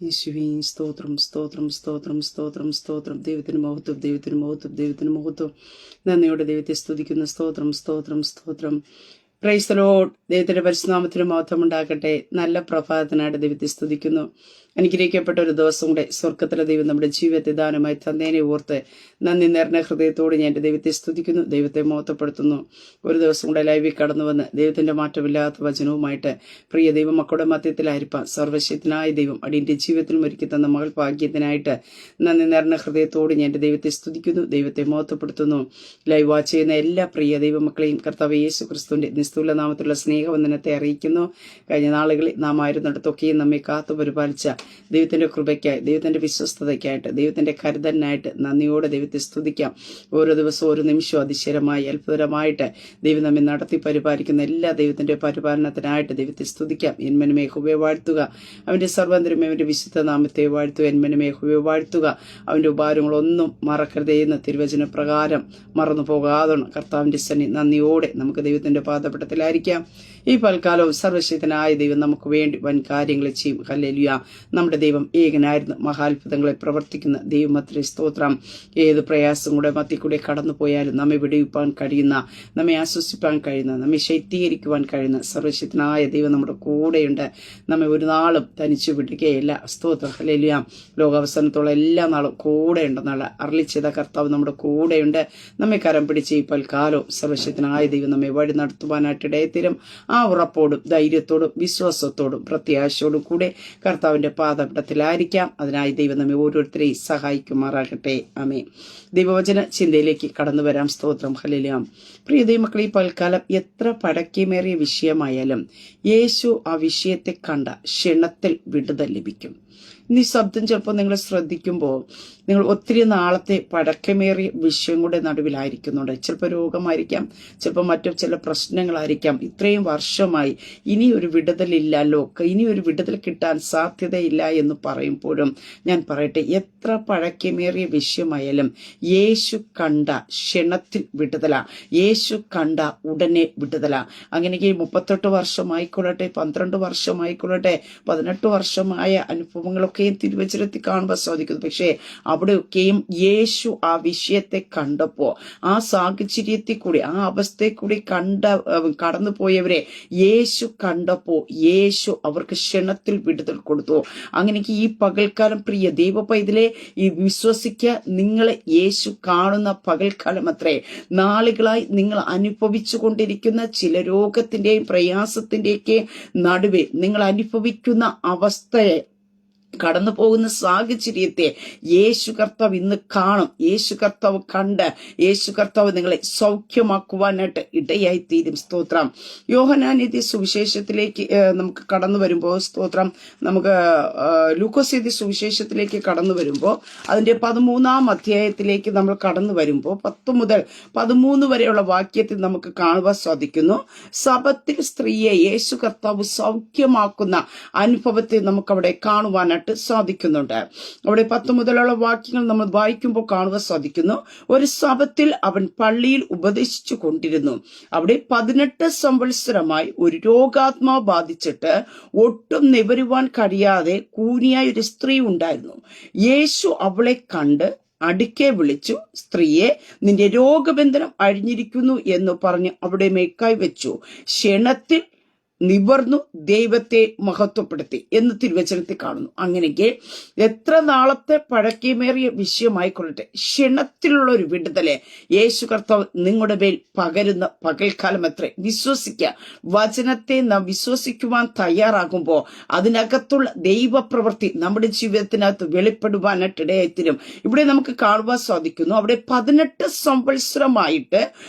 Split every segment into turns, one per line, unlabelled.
യേശുവേ സ്തോത്രം സ്തോത്രം സ്തോത്രം സ്തോത്രം സ്തോത്രം. ദൈവത്തിന് മഹത്വം, ദൈവത്തിന് മഹത്വം, ദൈവത്തിന് മഹത്വം. നന്ദിയോടെ ദൈവത്തെ സ്തുതിക്കുന്ന സ്തോത്രം സ്തോത്രം സ്തോത്രം. Praise the Lord. ദൈവത്തിന്റെ പരിശുദ്ധനാമത്തിന് മഹത്വം ഉണ്ടാകട്ടെ. നല്ല പ്രഭാതത്തിനായിട്ട് ദൈവത്തെ സ്തുതിക്കുന്നു. അനുഗ്രഹിക്കപ്പെട്ട ഒരു ദിവസം കൂടെ സ്വർഗത്തിലെ ദൈവം നമ്മുടെ ജീവിതത്തെ ദാനമായി തന്നേനെ ഓർത്ത് നന്ദി നിറഞ്ഞ ഹൃദയത്തോട് ഞാൻ എൻ്റെ ദൈവത്തെ സ്തുതിക്കുന്നു, ദൈവത്തെ മഹത്വപ്പെടുത്തുന്നു. ഒരു ദിവസം കൂടെ ലൈവിൽ കടന്നു വന്ന് ദൈവത്തിന്റെ മാറ്റമില്ലാത്ത വചനവുമായിട്ട് പ്രിയ ദൈവം മക്കളുടെ മധ്യത്തിലായിരിക്കാം സർവശക്തനായ ദൈവം അടിയന്റെ ജീവിതത്തിലും ഒരുക്കി തന്ന മകൾ ഭാഗ്യത്തിനായിട്ട് നന്ദി നിറഞ്ഞ ഹൃദയത്തോട് ഞാൻ എൻ്റെ ദൈവത്തെ സ്തുതിക്കുന്നു, ദൈവത്തെ മഹത്വപ്പെടുത്തുന്നു. ലൈവ് വാച്ച് ചെയ്യുന്ന എല്ലാ പ്രിയ ദൈവമക്കളെയും കർത്താവ് യേശു ക്രിസ്തുവിന്റെ നിസ്തുല നാമത്തിലുള്ള സ്നേഹവന്ദനത്തെ അറിയിക്കുന്നു. കഴിഞ്ഞ നാളുകളിൽ നാം ആയിരുന്നിടത്തൊക്കെയും നമ്മെ കാത്തു പരിപാലിച്ച ദൈവത്തിന്റെ കൃപയ്ക്കായി, ദൈവത്തിന്റെ വിശ്വസ്തതയ്ക്കായിട്ട്, ദൈവത്തിന്റെ കരുതലിനായിട്ട് നന്ദിയോടെ ദൈവത്തെ സ്തുതിക്കാം. ഓരോ ദിവസവും ഓരോ നിമിഷവും അതിശയമായി അത്ഭുതമായിട്ട് ദൈവം നമ്മെ നടത്തി പരിപാലിക്കുന്ന എല്ലാ ദൈവത്തിന്റെ പരിപാലനത്തിനായിട്ട് ദൈവത്തെ സ്തുതിക്കാം. എന്മനുമേ യഹോവയെ വാഴ്ത്തുക, അവന്റെ സർവ്വന്തരമേ അവന്റെ വിശുദ്ധ നാമത്തെ വാഴ്ത്തുക. എന്മനുമേ യഹോവയെ വാഴ്ത്തുക, അവന്റെ ഉപകാരങ്ങളൊന്നും മറക്കരുതേ എന്ന് തിരുവചന പ്രകാരം മറന്നു പോകാതെ കർത്താവിന്റെ സന്നി നന്ദിയോടെ നമുക്ക് ദൈവത്തിന്റെ പാദപീഠത്തിലായിരിക്കാം. ഈ പൽക്കാലവും സർവശക്തനായ ദൈവം നമുക്ക് വേണ്ടി വൻ കാര്യങ്ങൾ ചെയ്യും. ഹല്ലേലൂയ. നമ്മുടെ ദൈവം ഏകനായിരുന്നു, മഹാത്ഭുതങ്ങളെ പ്രവർത്തിക്കുന്ന ദൈവമത്രേ സ്തോത്രം. ഏത് പ്രയാസം കൂടെ മത്തിക്കൂടെ കടന്നു പോയാലും നമ്മെ വിടുവിപ്പാൻ കഴിയുന്ന, നമ്മെ ആശ്വസിപ്പാൻ കഴിയുന്ന, നമ്മെ ശൈത്യീകരിക്കുവാൻ കഴിയുന്ന സർവശക്തനായ ദൈവം നമ്മുടെ കൂടെയുണ്ട്. നമ്മെ ഒരു നാളും തനിച്ചു വിടുകയില്ല. സ്തോത്രം. ഹല്ലേലൂയ. ലോകാവസാനത്തോളം എല്ലാ നാളും കൂടെ ഉണ്ടെന്നുള്ള അരുളിച്ചെയ്ത കർത്താവ് നമ്മുടെ കൂടെയുണ്ട്. നമ്മെ കരം പിടിച്ച് ഈ പൽക്കാലവും സർവശക്തനായ ദൈവം നമ്മെ വഴി നടത്തുവാനായിട്ട് ഇടയത്തരും. ആ ഉറപ്പോടും ധൈര്യത്തോടും വിശ്വാസത്തോടും പ്രത്യാശയോടും കൂടെ കർത്താവിന്റെ പാദപീഠത്തിലായിരിക്കാം. അതിനായി ദൈവം നമ്മെ ഓരോരുത്തരെയും സഹായിക്കുമാറാകട്ടെ. ആമേൻ. ദൈവവചന ചിന്തയിലേക്ക് കടന്നു വരാം. സ്തോത്രം. ഹല്ലേലൂയ. പ്രിയ ദൈവമക്കളെ, ഈ പൽക്കാലം എത്ര പഴക്കമേറിയ വിഷയമായാലും യേശു ആ വിഷയത്തെ കണ്ട ക്ഷണത്തിൽ വിടുതൽ ലഭിക്കും. ഈ ശബ്ദം ചിലപ്പോൾ നിങ്ങൾ ശ്രദ്ധിക്കുമ്പോൾ നിങ്ങൾ ഒത്തിരി നാളത്തെ പഴക്കമേറിയ വിഷയം കൂടെ നടുവിലായിരിക്കുന്നുണ്ട്. ചിലപ്പോൾ രോഗമായിരിക്കാം, ചിലപ്പോൾ മറ്റു ചില പ്രശ്നങ്ങളായിരിക്കാം. ഇത്രയും വർഷമായി ഇനി ഒരു വിടുതലില്ലല്ലോ, ഇനി ഒരു വിടുതൽ കിട്ടാൻ സാധ്യതയില്ല എന്ന് പറയുമ്പോഴും ഞാൻ പറയട്ടെ, എത്ര പഴക്കമേറിയ വിഷയമായാലും യേശു കണ്ട ക്ഷണത്തിൽ വിടുതല, യേശു കണ്ട ഉടനെ വിടുതല. അങ്ങനെ 38 വർഷമായിക്കൊള്ളട്ടെ, 12 വർഷമായിക്കൊള്ളട്ടെ, 18 വർഷമായ അനുഭവങ്ങളൊക്കെ തിരുവചനത്തിൽ കാണുമ്പോൾ സാധിക്കുന്നു. പക്ഷേ അവിടെയൊക്കെയും യേശു ആ വിഷയത്തെ കണ്ടപ്പോ, ആ സാഹചര്യത്തിൽ കൂടി, ആ അവസ്ഥയിൽ കൂടി കടന്നു പോയവരെ യേശു കണ്ടപ്പോ യേശു അവർക്ക് ക്ഷണത്തിൽ വിടുതൽ കൊടുത്തു. അങ്ങനെ ഈ പകൽക്കാലം പ്രിയ ദൈവ പൈതലെ ഈ വിശ്വസിക്കുക, നിങ്ങളെ യേശു കാണുന്ന പകൽക്കാലം അത്രേ. നാളുകളായി നിങ്ങൾ അനുഭവിച്ചു കൊണ്ടിരിക്കുന്ന ചില രോഗത്തിന്റെയും പ്രയാസത്തിന്റെയൊക്കെ നടുവേ നിങ്ങൾ അനുഭവിക്കുന്ന അവസ്ഥയെ, കടന്നു പോകുന്ന സാഹചര്യത്തെ യേശു കർത്താവ് ഇന്ന് കാണും. യേശു കർത്താവ് കണ്ട് യേശു കർത്താവ് നിങ്ങളെ സൗഖ്യമാക്കുവാനായിട്ട് ഇടയായി തീരും. സ്തോത്രം. യോഹന്നാൻ എഴുതിയ സുവിശേഷത്തിലേക്ക് നമുക്ക് കടന്നു വരുമ്പോൾ, സ്തോത്രം, നമുക്ക് ലൂക്കോസ് എഴുതിയ സുവിശേഷത്തിലേക്ക് കടന്നു വരുമ്പോൾ അതിന്റെ 13-ാം അധ്യായത്തിലേക്ക് നമ്മൾ കടന്നു വരുമ്പോൾ 10 മുതൽ 13 വരെയുള്ള വാക്യത്തിൽ നമുക്ക് കാണുവാൻ സാധിക്കുന്നു. ശബത്തിൽ സ്ത്രീയെ യേശു കർത്താവ് സൗഖ്യമാക്കുന്ന അനുഭവത്തെ നമുക്കവിടെ കാണുവാനായിട്ട് സാധിക്കുന്നുണ്ട്. അവിടെ 10 മുതലുള്ള വാക്യങ്ങൾ നമ്മൾ വായിക്കുമ്പോൾ കാണുവാൻ സാധിക്കുന്നു. ഒരു ശബത്തിൽ അവൻ പള്ളിയിൽ ഉപദേശിച്ചു കൊണ്ടിരുന്നു. അവിടെ 18 സംവത്സരമായി ഒരു രോഗാത്മാവ് ബാധിച്ചിട്ട് ഒട്ടും നിവരുവാൻ കഴിയാതെ കൂനിയായ ഒരു സ്ത്രീ ഉണ്ടായിരുന്നു. യേശു അവളെ കണ്ട് അടുക്കെ വിളിച്ചു, സ്ത്രീയെ, നിന്റെ രോഗബന്ധനം അഴിഞ്ഞിരിക്കുന്നു എന്ന് പറഞ്ഞ് അവിടെ മേൽക്കായി വെച്ചു. ക്ഷണത്തിൽ നിവർന്നു ദൈവത്തെ മഹത്വപ്പെടുത്തി എന്ന് തിരുവചനത്തിൽ കാണുന്നു. അങ്ങനെയെങ്കിൽ എത്ര നാളത്തെ പഴക്കമേറിയ വിഷയമായിക്കൊള്ളട്ടെ, ക്ഷണത്തിലുള്ള ഒരു വിടുതലെ യേശു കർത്താവ് നിങ്ങളുടെ മേൽ പകരുന്ന പകൽക്കാലം അത്രേ. വിശ്വസിക്കുക. വചനത്തെ നാം വിശ്വസിക്കുവാൻ തയ്യാറാകുമ്പോൾ അതിനകത്തുള്ള ദൈവപ്രവൃത്തി നമ്മുടെ ജീവിതത്തിനകത്ത് വെളിപ്പെടുവാനായിട്ട് ഇടയായിത്തീരും. ഇവിടെ നമുക്ക് കാണുവാൻ സാധിക്കുന്നു. അവിടെ 18 സംവത്സരമായിട്ട്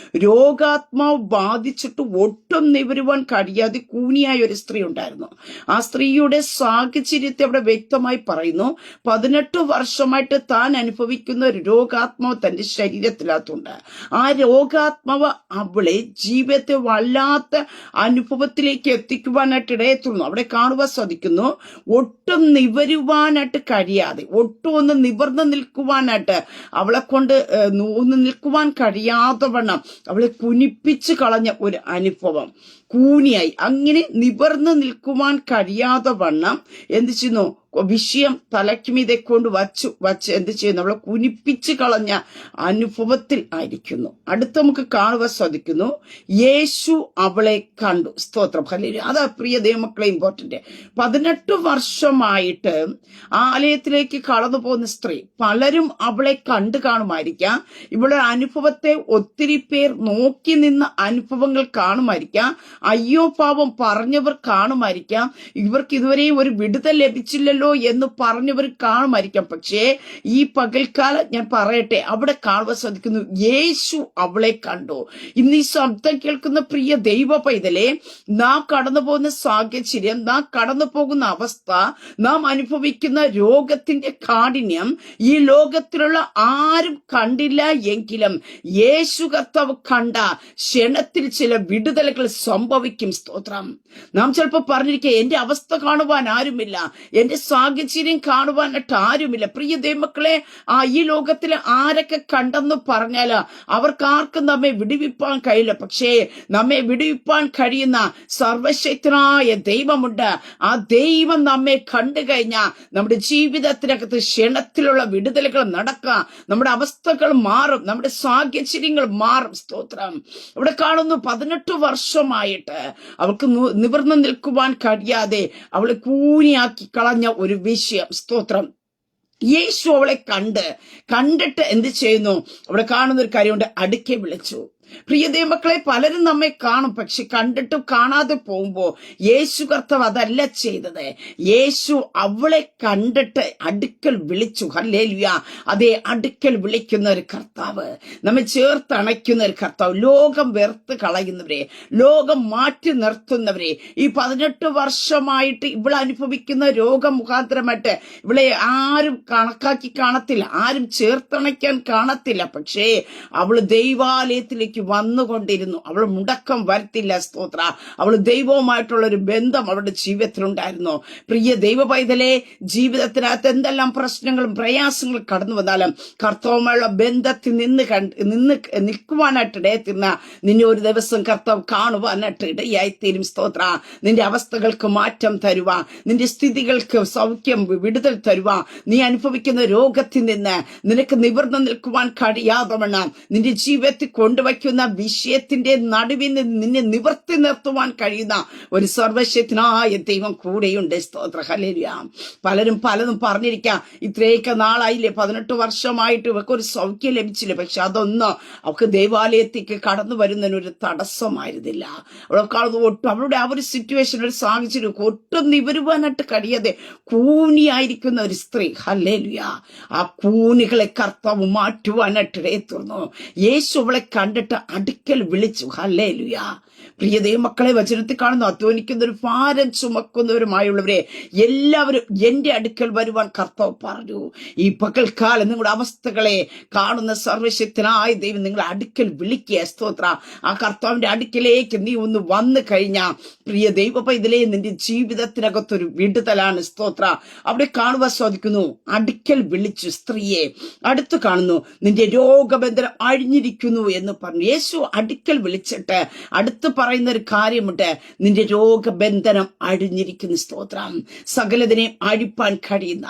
രോഗാത്മാവ് ബാധിച്ചിട്ട് ഒട്ടും നിവരുവാൻ കഴിയാതെ കൂനിയായ ഒരു സ്ത്രീ ഉണ്ടായിരുന്നു. ആ സ്ത്രീയുടെ സാഹചര്യത്തെ അവിടെ വ്യക്തമായി പറയുന്നു. 18 വർഷമായിട്ട് താൻ അനുഭവിക്കുന്ന ഒരു രോഗാത്മാവ് തന്റെ ശരീരത്തിനകത്തുണ്ട്. ആ രോഗാത്മാവ് അവളെ ജീവിതത്തെ വല്ലാത്ത അനുഭവത്തിലേക്ക് എത്തിക്കുവാനായിട്ട് ഇടയത്തുന്നു. അവിടെ കാണുവാൻ സാധിക്കുന്നു. ഒട്ടും നിവരുവാനായിട്ട് കഴിയാതെ, ഒട്ടും ഒന്ന് നിവർന്നു നിൽക്കുവാനായിട്ട് അവളെ കൊണ്ട് നിൽക്കുവാൻ കഴിയാതെ വണ്ണം അവളെ കുനിപ്പിച്ച് കളഞ്ഞ ഒരു അനുഭവം. കൂനിയായി അങ്ങനെ നിവർന്നു നിൽക്കുവാൻ കഴിയാതെ വണ്ണം എന്ത് ചെയ്യുന്നു? വിഷയം തലയ്ക്കുമീതെ കൊണ്ട് വച്ച് എന്ത് ചെയ്യുന്നു, അവളെ കുനിപ്പിച്ച് കളഞ്ഞ അനുഭവത്തിൽ ആയിരിക്കുന്നു. അടുത്ത് നമുക്ക് കാണുവാൻ സാധിക്കുന്നു, യേശു അവളെ കണ്ടു. സ്തോത്രം, ഹല്ലേലൂയ. അതാ പ്രിയ ദൈവമക്കളെ ഇമ്പോർട്ടന്റ്. 18 വർഷമായിട്ട് ആലയത്തിലേക്ക് കടന്നു പോകുന്ന സ്ത്രീ, പലരും അവളെ കണ്ടു കാണുമായിരിക്കാം. ഇവളുടെ അനുഭവത്തെ ഒത്തിരി പേർ നോക്കി നിന്ന അനുഭവങ്ങൾ കാണുമായിരിക്കാം. അയ്യോ പാവം പറഞ്ഞവർ കാണുമായിരിക്കാം. ഇവർക്ക് ഇതുവരെയും ഒരു വിടുതൽ ലഭിച്ചില്ലല്ലോ എന്ന് പറഞ്ഞവർ കാണുമായിരിക്കാം. പക്ഷേ ഈ പകൽക്കാലം ഞാൻ പറയട്ടെ, അവിടെ കാണുവാൻ സാധിക്കുന്നു, യേശു അവളെ കണ്ടു. ഇന്ന് ഈ ശബ്ദം കേൾക്കുന്ന പ്രിയ ദൈവ പൈതലെ, നാം കടന്നു പോകുന്ന സാഹചര്യം, നാം കടന്നു പോകുന്ന അവസ്ഥ, നാം അനുഭവിക്കുന്ന രോഗത്തിന്റെ കാഠിന്യം ഈ ലോകത്തിലുള്ള ആരും കണ്ടില്ല എങ്കിലും യേശു കർത്താവ് കണ്ട ക്ഷണത്തിൽ ചില വിടുതലുകൾ സംഭവിക്കും. സ്തോത്രം. നാം ചിലപ്പോൾ പറഞ്ഞിരിക്കുക, എന്റെ അവസ്ഥ കാണുവാൻ ആരുമില്ല, എന്റെ സാഹചര്യം കാണുവാനായിട്ട് ആരുമില്ല. പ്രിയ ദൈവമക്കളെ, ഈ ലോകത്തിലെ ആരൊക്കെ കണ്ടെന്ന് പറഞ്ഞാല് അവർക്കാർക്കും നമ്മെ വിടുവിപ്പാൻ കഴിയില്ല. പക്ഷേ നമ്മെ വിടുവിപ്പാൻ കഴിയുന്ന സർവശക്തനായ ദൈവമുണ്ട്. ആ ദൈവം നമ്മെ കണ്ടു കഴിഞ്ഞാൽ നമ്മുടെ ജീവിതത്തിനകത്ത് ക്ഷണത്തിലുള്ള വിടുതലുകൾ നടക്കുക, നമ്മുടെ അവസ്ഥകൾ മാറും, നമ്മുടെ സാഹചര്യങ്ങൾ മാറും. സ്തോത്രം. ഇവിടെ കാണുന്നു, 18 വർഷമായിട്ട് അവൾക്ക് നിവർന്നു നിൽക്കുവാൻ കഴിയാതെ അവളെ കൂനിയാക്കി കളഞ്ഞ ഒരു വിഷയം. സ്തോത്രം. യേശു അവളെ കണ്ടിട്ട് എന്ത് ചെയ്യുന്നു? അവിടെ കാണുന്ന ഒരു കാര്യമുണ്ട്, അടുക്കെ വിളിച്ചു. പ്രിയ ദൈവമക്കളെ, പലരും നമ്മെ കാണും, പക്ഷെ കണ്ടിട്ടും കാണാതെ പോകുമ്പോ യേശു കർത്താവ് അതല്ല ചെയ്തത്. യേശു അവളെ കണ്ടിട്ട് അടുക്കൽ വിളിച്ചു. ഹല്ലേലൂയ. അതേ, അടുക്കൽ വിളിക്കുന്ന ഒരു കർത്താവ്, നമ്മെ ചേർത്തണയ്ക്കുന്ന ഒരു കർത്താവ്, ലോകം വെറുത്ത് കളയുന്നവരെ, ലോകം മാറ്റി നിർത്തുന്നവരെ, ഈ 18 വർഷമായിട്ട് ഇവൾ അനുഭവിക്കുന്ന രോഗം മുഖാന്തരമായിട്ട് ഇവളെ ആരും കണക്കാക്കി കാണത്തില്ല, ആരും ചേർത്തണയ്ക്കാൻ കാണത്തില്ല. പക്ഷേ അവള് ദൈവാലയത്തിലേക്ക് വന്നുകൊണ്ടിരുന്നു. അവൾ മുടക്കം വരുത്തില്ല. സ്തോത്ര. അവൾ ദൈവവുമായിട്ടുള്ള ഒരു ബന്ധം അവളുടെ ജീവിതത്തിലുണ്ടായിരുന്നു. പ്രിയ ദൈവ പൈതലെ, ജീവിതത്തിനകത്ത് എന്തെല്ലാം പ്രശ്നങ്ങളും പ്രയാസങ്ങളും കടന്നു വന്നാലും കർത്താവുമായുള്ള ബന്ധത്തിൽ നിൽക്കുവാനായിട്ട് ഇടയത്തിരുന്ന നിന്നെ ഒരു ദിവസം കർത്താവ് കാണുവാനായിട്ട് ഇടയായിത്തീരും. സ്തോത്ര. നിന്റെ അവസ്ഥകൾക്ക് മാറ്റം തരുവാ, നിന്റെ സ്ഥിതികൾക്ക് സൗഖ്യം വിടുതൽ തരുവാ, നീ അനുഭവിക്കുന്ന രോഗത്തിൽ നിന്ന് നിനക്ക് നിവർന്നു നിൽക്കുവാൻ കഴിയാതവണ്ണം നിന്റെ ജീവിതത്തിൽ കൊണ്ടുവയ്ക്കുന്ന വിഷയത്തിന്റെ നടുവിൽ നിന്നെ നിവർത്തി നിർത്തുവാൻ കഴിയുന്ന ഒരു സർവശക്തനായ ദൈവം കൂടെയുണ്ട്. സ്തോത്ര. ഹല്ലേലൂയ. പലരും പലതും പറഞ്ഞിരിക്കാം, ഇത്രയൊക്കെ നാളായില്ലേ, 18 വർഷമായിട്ട് ഇവർക്ക് ഒരു സൗഖ്യം ലഭിച്ചില്ല. പക്ഷെ അതൊന്നും അവർക്ക് ദൈവാലയത്തേക്ക് കടന്നു വരുന്നതിനൊരു തടസ്സമായിരുന്നില്ല. അവളുടെ ആ ഒരു സിറ്റുവേഷൻ, ഒരു സാഹചര്യം ഒട്ടും നിവരുവാനായിട്ട് കഴിയാതെ കൂനിയായിരിക്കുന്ന ഒരു സ്ത്രീ. ഹല്ലേലൂയ. ആ കൂനികളെ കർത്താവ് മാറ്റുവാനായിട്ട് ഇടയത്തുന്നു. യേശു അവളെ കണ്ടിട്ട് അടുക്കൽ വിളിച്ചു. ഹല്ലേലൂയ. പ്രിയ ദൈവമക്കളെ, വചനത്തിൽ കാണുന്നു, അധ്വാനിക്കുന്നവരും ഭാരം ചുമക്കുന്നവരുമായുള്ളവരെ എല്ലാവരും എന്റെ അടുക്കൽ വരുവാൻ കർത്താവ് പറഞ്ഞു. ഈ പകൽക്കാലം നിങ്ങളുടെ അവസ്ഥകളെ കാണുന്ന സർവശക്തനായ ദൈവം നിങ്ങളെ അടുക്കൽ വിളിക്കുക. സ്തോത്ര. ആ കർത്താവിന്റെ അടുക്കലേക്ക് നീ ഒന്ന് വന്നു കഴിഞ്ഞാൽ പ്രിയ ദൈവ പൈതലേ, നിന്റെ ജീവിതത്തിനകത്തൊരു വിടുതലാണ്. സ്തോത്ര. അവിടെ കാണുവാൻ സാധിക്കുന്നു, അടുക്കൽ വിളിച്ചു സ്ത്രീയെ. അടുത്ത് കാണുന്നു, നിന്റെ രോഗബന്ധനം അഴിഞ്ഞിരിക്കുന്നു എന്ന് പറഞ്ഞു. യേശു അടുക്കൽ വിളിച്ചിട്ട് അടുത്ത് പറയുന്ന ഒരു കാര്യമുണ്ട്, നിന്റെ രോഗബന്ധനം അഴിഞ്ഞിരിക്കുന്നു. സ്തോത്രം. സകലതിനെയും അഴിപ്പാൻ കഴിയുന്ന,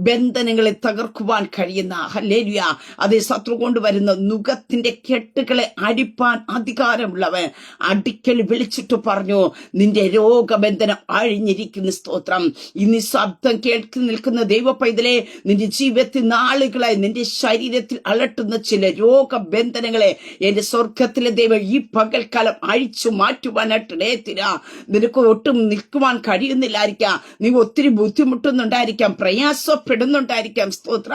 ബന്ധനങ്ങളെ തകർക്കുവാൻ കഴിയുന്ന, ഹല്ലേലൂയ, അതേ, ശത്രു കൊണ്ടുവരുന്ന നുകത്തിന്റെ കെട്ടുകളെ അഴിപ്പാൻ അധികാരമുള്ളവൻ അടുക്കൽ വിളിച്ചിട്ട് പറഞ്ഞു, നിന്റെ രോഗബന്ധനം അഴിഞ്ഞിരിക്കുന്നു. സ്തോത്രം. ഇനി ശബ്ദം കേൾക്കി നിൽക്കുന്ന ദൈവ പൈതലെ, നിന്റെ ജീവിതത്തിൽ നാളുകളായി നിന്റെ ശരീരത്തിൽ അലട്ടുന്ന ചില രോഗബന്ധനങ്ങളെ എന്റെ സ്വർഗത്തിലെ ദൈവം ഈ പകൽക്കാലം അഴിച്ചു മാറ്റുവാനായിട്ട് ഇടയത്തില്ല. നിനക്ക് ഒട്ടും നിൽക്കുവാൻ കഴിയുന്നില്ലായിരിക്കാം, നീ ഒത്തിരി ബുദ്ധിമുട്ടുന്നുണ്ടായിരിക്കാം, പ്രയാസപ്പെടുന്നുണ്ടായിരിക്കാം. സ്തോത്ര.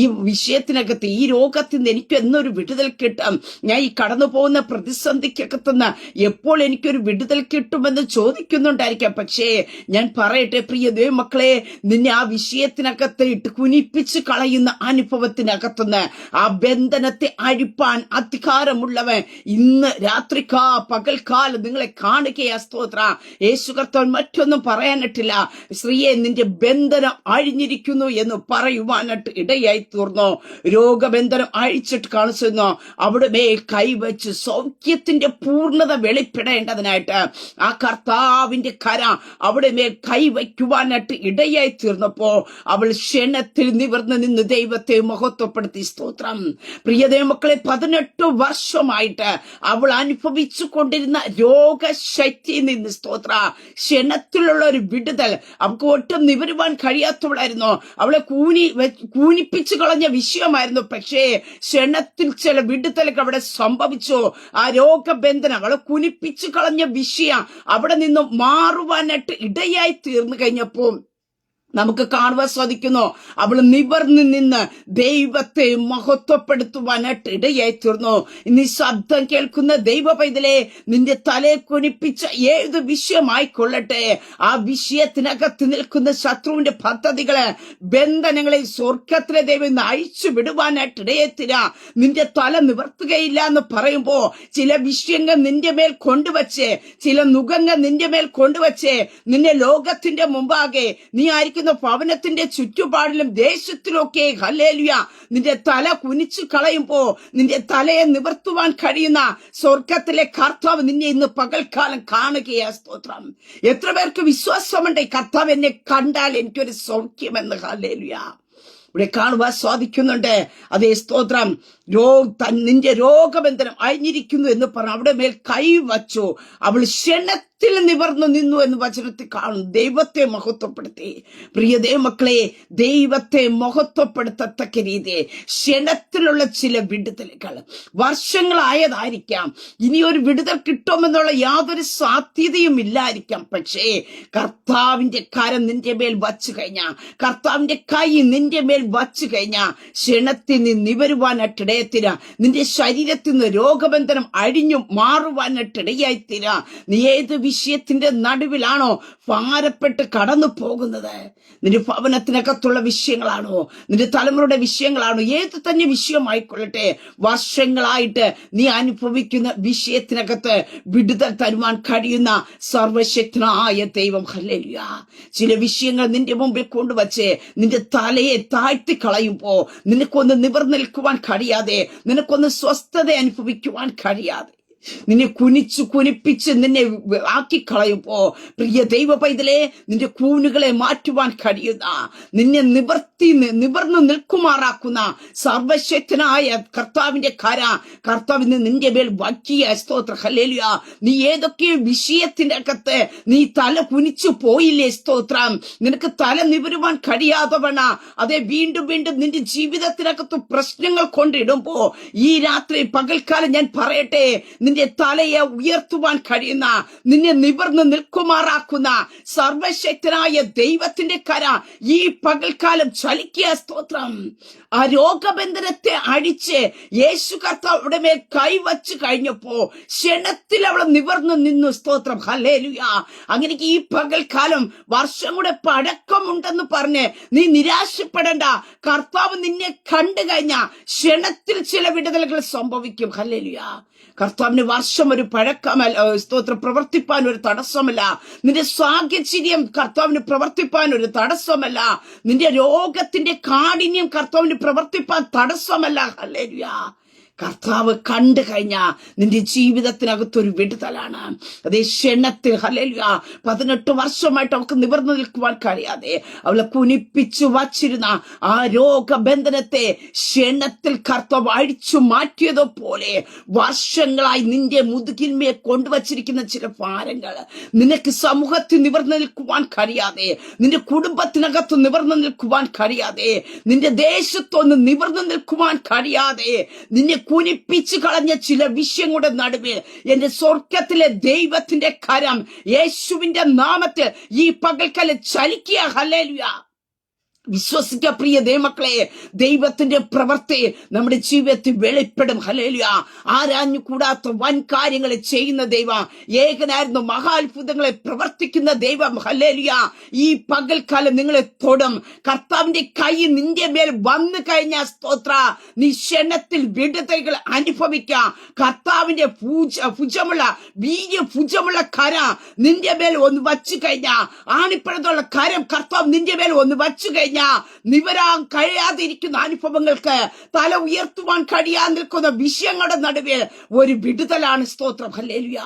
ഈ വിഷയത്തിനകത്ത്, ഈ രോഗത്തിൽ നിന്ന് എനിക്ക് എന്നൊരു വിടുതൽ കിട്ടും, ഞാൻ ഈ കടന്നു പോകുന്ന പ്രതിസന്ധിക്കകത്തുനിന്ന് എപ്പോൾ എനിക്കൊരു വിടുതൽ കിട്ടുമെന്ന് ചോദിക്കുന്നുണ്ടായിരിക്കാം. പക്ഷേ ഞാൻ പറയട്ടെ പ്രിയ ദൈവമക്കളെ, നിന്നെ ആ വിഷയത്തിനകത്ത് ഇട്ട് കുനിപ്പിച്ച് കളയുന്ന അനുഭവത്തിനകത്തുനിന്ന് ആ ബന്ധനത്തെ അഴിപ്പാൻ അധികാരമുള്ളവൻ ഇന്ന് രാത്രിക്കാ പകൽക്കാ പകൽക്കാലം നിങ്ങളെ കാണുകയാ സ്തോത്ര. യേശു കർത്താവ് മറ്റൊന്നും പറയാനിട്ടില്ല. സ്ത്രീയെ, നിന്റെ ബന്ധനം അഴിഞ്ഞിരിക്കുന്നു എന്ന് പറയുവാനായിട്ട് ഇടയായി തീർന്നു. രോഗബന്ധനം അഴിച്ചിട്ട് കാണിച്ചു അവിടെ മേൽ കൈവച്ച് സൗഖ്യത്തിന്റെ പൂർണ്ണത വെളിപ്പെടേണ്ടതിനായിട്ട് ആ കർത്താവിന്റെ കര അവിടെ മേൽ കൈവയ്ക്കുവാനായിട്ട് ഇടയായി തീർന്നപ്പോ അവൾ ക്ഷണത്തിൽ നിവർന്ന് നിന്ന് ദൈവത്തെ മഹത്വപ്പെടുത്തി. സ്തോത്രം. പ്രിയതേ മക്കളെ, 18 വർഷമായിട്ട് അവൾ അനുഭവിച്ചു കൊണ്ടിരുന്ന രോഗശക്തിയിൽ നിന്ന് സ്തോത്ര ക്ഷണത്തിലുള്ള ഒരു വിടുതൽ അവൾക്ക് ഒട്ടും നിവരുവാൻ കഴിയാത്തവളായിരുന്നു. അവളെ കൂനിപ്പിച്ചു കളഞ്ഞ വിഷയമായിരുന്നു. പക്ഷേ ക്ഷണത്തിൽ ചില വിടുതലൊക്കെ അവിടെ സംഭവിച്ചു. ആ രോഗബന്ധനം അവളെ കുനിപ്പിച്ചു കളഞ്ഞ വിഷയം അവിടെ നിന്നും മാറുവാനായിട്ട് ഇടയായി തീർന്നു കഴിഞ്ഞപ്പോ നമുക്ക് കാണുവാൻ സാധിക്കുന്നു. അവൾ നിവർന്നു നിന്ന് ദൈവത്തെ മഹത്വപ്പെടുത്തുവാനായിട്ട് ഇടയായി തീർന്നു. ഇനി ശബ്ദം കേൾക്കുന്ന ദൈവ പൈതലേ, നിന്റെ തലയെ കുനിപ്പിച്ച ഏത് വിഷയമായിക്കൊള്ളട്ടെ, ആ വിഷയത്തിനകത്ത് നിൽക്കുന്ന ശത്രുവിന്റെ പദ്ധതികളെ, ബന്ധനങ്ങളെ സ്വർഗത്തിലെ ദൈവം അഴിച്ചു വിടുവാനായിട്ട് ഇടയെത്തില്ല. നിന്റെ തല നിവർത്തുകയില്ല എന്ന് പറയുമ്പോ ചില വിഷയങ്ങൾ നിന്റെ മേൽ കൊണ്ടുവച്ച്, ചില നുഖങ്ങൾ നിന്റെ മേൽ കൊണ്ടുവച്ച് നിന്നെ ലോകത്തിന്റെ മുമ്പാകെ നീ ആയിരിക്കുന്ന ഭവനത്തിന്റെ ചുറ്റുപാടിലും ദേശത്തിലൊക്കെ ഹല്ലേലൂയ നിന്റെ തല കുനിച്ചു കളയുമ്പോ നിന്റെ തലയെ നിവർത്തുവാൻ കഴിയുന്ന സ്വർഗത്തിലെ കർത്താവ് നിന്നെ ഇന്ന് പകൽക്കാലം കാണുകയാ. സ്തോത്രം. എത്ര പേർക്ക് വിശ്വാസമുണ്ട് കർത്താവ് എന്നെ കണ്ടാൽ എനിക്കൊരു സൗഖ്യമെന്ന്? ഹല്ലേലൂയ. ഇവിടെ കാണുവാൻ സാധിക്കുന്നുണ്ട്. അതേ സ്തോത്രം. നിന്റെ രോഗബന്ധനം അഴിഞ്ഞിരിക്കുന്നു എന്ന് പറഞ്ഞു അവിടെ മേൽ കൈവച്ചു. അവൾ ക്ഷണത്തിൽ നിവർന്നു നിന്നു എന്ന് വചനത്തിൽ കാണും. ദൈവത്തെ മഹത്വപ്പെടുത്തി. പ്രിയതേ മക്കളെ, ദൈവത്തെ മഹത്വപ്പെടുത്തത്തക്ക രീതി ക്ഷണത്തിലുള്ള ചില വിടുതലുകൾ വർഷങ്ങളായതായിരിക്കാം. ഇനിയൊരു വിടുതൽ കിട്ടുമെന്നുള്ള യാതൊരു സാധ്യതയും ഇല്ലായിരിക്കാം. പക്ഷേ കർത്താവിന്റെ കരം നിന്റെ മേൽ വച്ചു കഴിഞ്ഞാൽ, കർത്താവിന്റെ കൈ നിന്റെ മേൽ വച്ചു കഴിഞ്ഞാൽ ക്ഷണത്തിൽ നീ നിവരുവാനായിട്ടിട നിന്റെ ശരീരത്തിൽ നിന്ന് രോഗബന്ധനം അഴിഞ്ഞു മാറുവാനായിട്ടിടയായിത്തീരാ. നീ ഏത് വിഷയത്തിന്റെ നടുവിലാണോ ഭാരപ്പെട്ട് കടന്നു പോകുന്നത്? നിന്റെ ഭവനത്തിനകത്തുള്ള വിഷയങ്ങളാണോ, നിന്റെ തലമുറയുടെ വിഷയങ്ങളാണോ, ഏത് തന്നെ വിഷയമായിക്കൊള്ളട്ടെ, വർഷങ്ങളായിട്ട് നീ അനുഭവിക്കുന്ന വിഷയത്തിനകത്ത് വിടുതൽ തരുവാൻ കഴിയുന്ന സർവശക്തനായ ദൈവം ഹല്ലേലൂയ. ചില വിഷയങ്ങൾ നിന്റെ മുമ്പിൽ കൊണ്ടുവച്ച് നിന്റെ തലയെ താഴ്ത്തി കളയുമ്പോ നിനക്കൊന്ന് നിവർന്നിൽക്കുവാൻ കഴിയാതെ, നിനക്കൊന്ന് സ്വസ്ഥത അനുഭവിക്കുവാൻ കഴിയാതെ, നിന്നെ കുനിപ്പിച്ച് നിന്നെ ആക്കി കളയുമ്പോ പ്രിയ ദൈവ പൈതലേ, നിന്റെ കൂനുകളെ മാറ്റുവാൻ കഴിയുന്ന, നിന്നെ നിവർന്നു നിൽക്കുമാറാക്കുന്ന സർവശക്തനായ കർത്താവിന്റെ കര കർത്താവിന് നിന്റെ മേൽ വക്കിയ. സ്തോത്ര. ഹല്ലേലൂയ. നീ ഏതൊക്കെ വിഷയത്തിന്റെ അകത്ത് നീ തല കുനിച്ചു പോയില്ലേ? സ്തോത്രം. നിനക്ക് തല നിവരുവാൻ കഴിയാത്തവണ അതെ വീണ്ടും വീണ്ടും നിന്റെ ജീവിതത്തിനകത്ത് പ്രശ്നങ്ങൾ കൊണ്ടിടുമ്പോ ഈ രാത്രി പകൽക്കാലം ഞാൻ പറയട്ടെ, നിന്റെ തലയെ ഉയർത്തുവാൻ കഴിയുന്ന, നിന്നെ നിവർന്ന് നിൽക്കുമാറാക്കുന്ന സർവശക്തനായ ദൈവത്തിന്റെ കര ഈ പകൽക്കാലം ചലിക്കുക. സ്തോത്രം. ആ രോഗബന്ധനത്തെ അടിച്ച് യേശു കർത്താവ് മേൽ കൈവച്ച് കഴിഞ്ഞപ്പോ ക്ഷണത്തിൽ അവൾ നിവർന്നു നിന്നു. സ്തോത്രം. ഹല്ലേലൂയ. അങ്ങനെ ഈ പകൽക്കാലം വർഷങ്ങളുടെ പഴക്കമുണ്ടെന്ന് പറഞ്ഞ് നീ നിരാശപ്പെടേണ്ട. കർത്താവ് നിന്നെ കണ്ടു കഴിഞ്ഞാൽ ക്ഷണത്തിൽ ചില വിടുതലുകൾ സംഭവിക്കും. ഹല്ലേലൂയ. കർത്താവിന് വർഷം ഒരു പഴക്കമല്ല. സ്തോത്രം. പ്രവർത്തിപ്പാൻ ഒരു തടസ്സമല്ല. നിന്റെ സാഹചര്യം കർത്താവിന് പ്രവർത്തിപ്പാൻ ഒരു തടസ്സമല്ല. നിന്റെ രോഗത്തിന്റെ കാഠിന്യം കർത്താവിന് പ്രവർത്തിപ്പാൻ തടസ്സമല്ല. ഹല്ലേലൂയ. കർത്താവ് കണ്ടു കഴിഞ്ഞാൽ നിന്റെ ജീവിതത്തിനകത്തൊരു വിടുതലാണ്. അതേ ക്ഷണത്തിൽ ഹല്ലേലൂയ 18 വർഷമായിട്ട് അവൾക്ക് നിവർന്നു നിൽക്കുവാൻ കഴിയാതെ അവളെ കുനിപ്പിച്ചു വച്ചിരുന്ന ആ രോഗബന്ധനത്തെ ക്ഷണത്തിൽ കർത്താവ് അഴിച്ചു മാറ്റിയതുപോലെ വർഷങ്ങളായി നിന്റെ മുതുകിന്മേൽ കൊണ്ടുവച്ചിരിക്കുന്ന ചില ഭാരങ്ങൾ നിനക്ക് സമൂഹത്തിൽ നിവർന്നു നിൽക്കുവാൻ കഴിയാതെ, നിന്റെ കുടുംബത്തിനകത്ത് നിവർന്നു നിൽക്കുവാൻ കഴിയാതെ, നിന്റെ ദേശത്തൊന്ന് നിവർന്നു നിൽക്കുവാൻ കഴിയാതെ നിന്നെ കുനിപ്പിച്ചു കളഞ്ഞ ചില വിഷയങ്ങളുടെ നടുവിൽ എന്റെ സ്വർഗത്തിലെ ദൈവത്തിന്റെ കരം യേശുവിന്റെ നാമത്തിൽ ഈ പകൽക്കാലം ചലിക്കുക. ഹല്ലേലൂയ. വിശ്വസിക്ക പ്രിയ ദൈവമക്കളെ, ദൈവത്തിന്റെ പ്രവൃത്തി നമ്മുടെ ജീവിതത്തിൽ വെളിപ്പെടും. ഹല്ലേലൂയ. ആരാഞ്ഞു കൂടാത്ത വൻ കാര്യങ്ങളെ ചെയ്യുന്ന ദൈവം, ഏകനായിരുന്നു മഹാത്ഭുതങ്ങളെ പ്രവർത്തിക്കുന്ന ദൈവം. ഹല്ലേലൂയ. ഈ പകൽക്കാലം നിങ്ങളെ തൊടും. കർത്താവിന്റെ കൈ നിന്റെ മേൽ വന്നു കഴിഞ്ഞ സ്തോത്ര, നീ ക്ഷണത്തിൽ വിടുതലുകൾ അനുഭവിക്കാം. കർത്താവിന്റെ ഭുജമുള്ള വീര്യഭുജമുള്ള കര നിന്റെ മേൽ ഒന്ന് വച്ചു കഴിഞ്ഞാ, ആണിപ്പഴത്തുള്ള കരം കർത്താവ് നിന്റെ മേൽ ഒന്ന് വച്ചു കഴിഞ്ഞാൽ നിവരാൻ കഴിയാതിരിക്കുന്ന അനുഭവങ്ങൾക്ക്, തല ഉയർത്തുവാൻ കഴിയാതെ നിൽക്കുന്ന വിഷയങ്ങളുടെ നടുവിൽ ഒരു വിടുതലാണ്. സ്തോത്രം. ഹല്ലേലൂയ.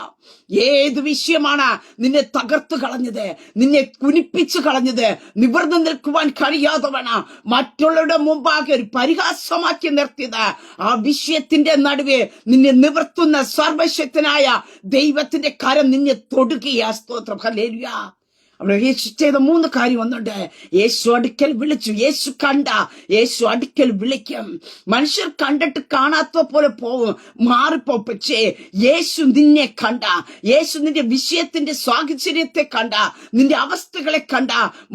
ഏത് വിഷയമാണ് നിന്നെ തകർത്തു കളഞ്ഞത്, നിന്നെ കുനിപ്പിച്ചു കളഞ്ഞത്, നിവർന്നു നിൽക്കുവാൻ കഴിയാത്തവണ് മറ്റുള്ളവരുടെ മുമ്പാകെ ഒരു പരിഹാസമാക്കി നിർത്തിയത്, ആ വിഷയത്തിന്റെ നടുവെ നിന്നെ നിവർത്തുന്ന സർവശക്തനായ ദൈവത്തിന്റെ കരം നിന്നെ തൊടുകയാ. സ്തോത്രം. ഹല്ലേലൂയ. അവിടെ യേശു ചെയ്ത 3 കാര്യം ഒന്നുണ്ട്. യേശു അടുക്കൽ വിളിച്ചു. യേശു കണ്ട, യേശു അടുക്കൽ വിളിക്കും. മനുഷ്യർ കണ്ടിട്ട് കാണാത്ത പോലെ പോവും, മാറിപ്പോ. പക്ഷേ യേശു നിന്നെ കണ്ട, യേശു നിന്റെ വിഷയത്തിന്റെ സാഹചര്യത്തെ കണ്ട, നിന്റെ അവസ്ഥകളെ കണ്ട,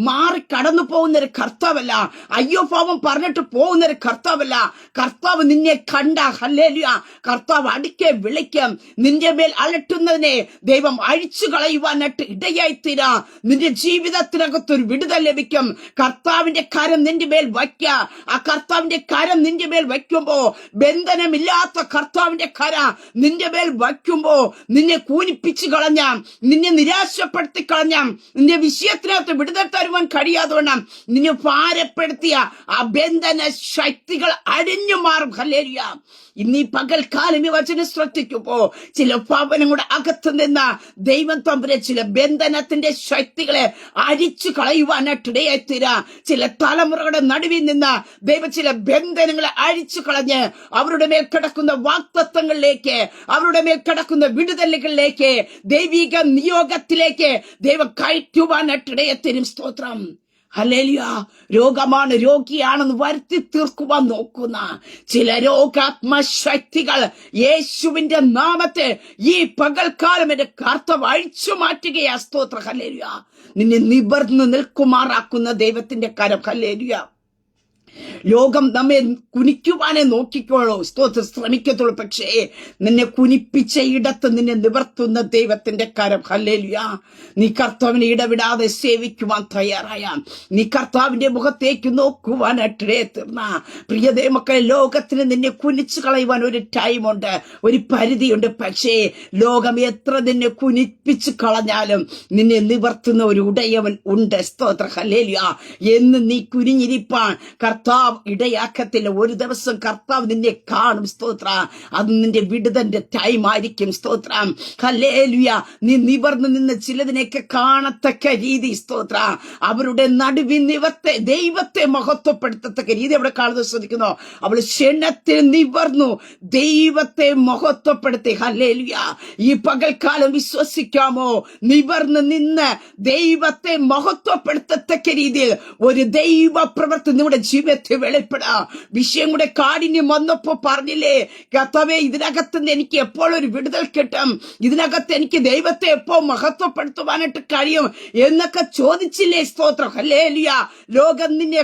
മാറി കടന്നു പോകുന്നൊരു കർത്താവല്ല, അയ്യോ പാവം പറഞ്ഞിട്ട് പോകുന്നൊരു കർത്താവല്ല. കർത്താവ് നിന്നെ കണ്ട. ഹല്ലേലൂയ. കർത്താവ് അടുക്കെ വിളിക്കും. നിന്റെ മേൽ അലട്ടുന്നതിനെ ദൈവം അഴിച്ചു കളയുവാനായിട്ട് ഇടയായിത്തീരാ. നിന്റെ ജീവിതത്തിനകത്തൊരു വിടുതൽ ലഭിക്കും. കർത്താവിന്റെ കരം നിന്റെ മേൽ വയ്ക്ക. ആ കർത്താവിന്റെ കരം നിന്റെ മേൽ വയ്ക്കുമ്പോ, ബന്ധനമില്ലാത്ത കർത്താവിന്റെ കര നിന്റെ മേൽ വയ്ക്കുമ്പോ, നിന്നെ കൂനിപ്പിച്ചു കളഞ്ഞ, നിന്നെ നിരാശപ്പെടുത്തി കളഞ്ഞ, നിന്റെ വിഷയത്തിനകത്ത് വിടുതൽ തരുവാൻ കഴിയാതെ നിന്നെ ഭാരപ്പെടുത്തിയ ആ ബന്ധന ശക്തികൾ അടിഞ്ഞു മാറും. ഹല്ലേലൂയ. ഇന്നീ പകൽക്കാലം ഈ വചനം ശ്രദ്ധിക്കുമ്പോ, ചില ഭവനങ്ങളുടെ അകത്ത് നിന്ന് ദൈവം തമ്പുരാൻ ചില ബന്ധനത്തിന്റെ ശക്തികളെ അഴിച്ചു കളയുവാനായിട്ടിടയായിത്തീരാ. ചില തലമുറകളുടെ നടുവിൽ നിന്ന് ദൈവം ചില ബന്ധനങ്ങളെ അഴിച്ചു കളഞ്ഞ് അവരുടെ മേൽ കിടക്കുന്ന വാഗ്ദത്തങ്ങളിലേക്ക്, അവരുടെ മേൽ കിടക്കുന്ന വിടുതലുകളിലേക്ക്, ദൈവിക നിയോഗത്തിലേക്ക് ദൈവം കയറ്റുവാനായിട്ടിടയായിത്തീരും. സ്തോത്രം. ഹല്ലേലൂയ. രോഗമാണ്, രോഗിയാണെന്ന് വരുത്തി തീർക്കുവാൻ നോക്കുന്ന ചില രോഗാത്മശക്തികൾ യേശുവിന്റെ നാമത്തെ ഈ പകൽക്കാലം എന്റെ കർത്താവ് അഴിച്ചു മാറ്റുകയാ. സ്തോത്ര. ഹല്ലേലൂയ. നിന്നെ നിവർന്ന് നിൽക്കുമാറാക്കുന്ന ദൈവത്തിന്റെ കരം. ഹല്ലേലൂയ. ലോകം നമ്മെ കുനിക്കുവാനെ നോക്കിക്കോളൂ, സ്തോത്രം, ശ്രമിക്കത്തുള്ളൂ. പക്ഷേ നിന്നെ കുനിപ്പിച്ച ഇടത്ത് നിന്നെ നിവർത്തുന്ന ദൈവത്തിന്റെ കരം. ഹല്ലേലൂയ. നീ കർത്താവിനെ ഇടവിടാതെ സേവിക്കുവാൻ തയ്യാറായ, നീ കർത്താവിന്റെ മുഖത്തേക്ക് നോക്കുവാനായിട്ടേ തീർന്ന പ്രിയ ദൈവമക്കളെ, ലോകത്തിന് നിന്നെ കുനിച്ചു കളയുവാൻ ഒരു ടൈമുണ്ട്, ഒരു പരിധിയുണ്ട്. പക്ഷേ ലോകം എത്ര നിന്നെ കുനിപ്പിച്ചു കളഞ്ഞാലും നിന്നെ നിവർത്തുന്ന ഒരു ഉടയവൻ ഉണ്ട്. സ്തോത്ര. ഹല്ലേലൂയ. എന്ന് നീ കുനിഞ്ഞിരിപ്പാൻ കർത്താവ് ഇടയാക്കത്തില്ല. ഒരു ദിവസം കർത്താവ് നിന്നെ കാണും. സ്തോത്ര. അത് നിന്റെ വിടുതന്റെ ടൈം ആയിരിക്കും. സ്തോത്രം. ഹല്ലേലൂയ. നീ നിവർന്നു നിന്ന് ചിലതിനെയൊക്കെ കാണത്തക്ക രീതി. സ്തോത്ര. അവരുടെ നടുവിൽ ദൈവത്തെ മഹത്വപ്പെടുത്തത്തക്ക രീതി അവിടെ കാണുന്നത് ശ്രദ്ധിക്കുന്നു. അവൾ ക്ഷണത്തിൽ നിവർന്നു ദൈവത്തെ മഹത്വപ്പെടുത്തി. ഹല്ലേലൂയ. ഈ പകൽക്കാലം വിശ്വസിക്കാമോ? നിവർന്ന് നിന്ന് ദൈവത്തെ മഹത്വപ്പെടുത്തത്തക്ക രീതിയിൽ ഒരു ദൈവ പ്രവൃത്തി നമ്മുടെ ജീവിതത്തിൽ വെളിപ്പെടാ. വിഷയം കൂടെ കാഠിന്യം വന്നപ്പോ പറഞ്ഞില്ലേ, കർത്താവേ ഇതിനകത്ത് എനിക്ക് എപ്പോഴൊരു വിടുതൽ കിട്ടും, ഇതിനകത്ത് എനിക്ക് ദൈവത്തെ എപ്പോ മഹത്വപ്പെടുത്തുവാനായിട്ട് കഴിയും എന്നൊക്കെ ചോദിച്ചില്ലേ? സ്തോത്രം. ഹല്ലേലൂയ. ലോകം നിന്നെ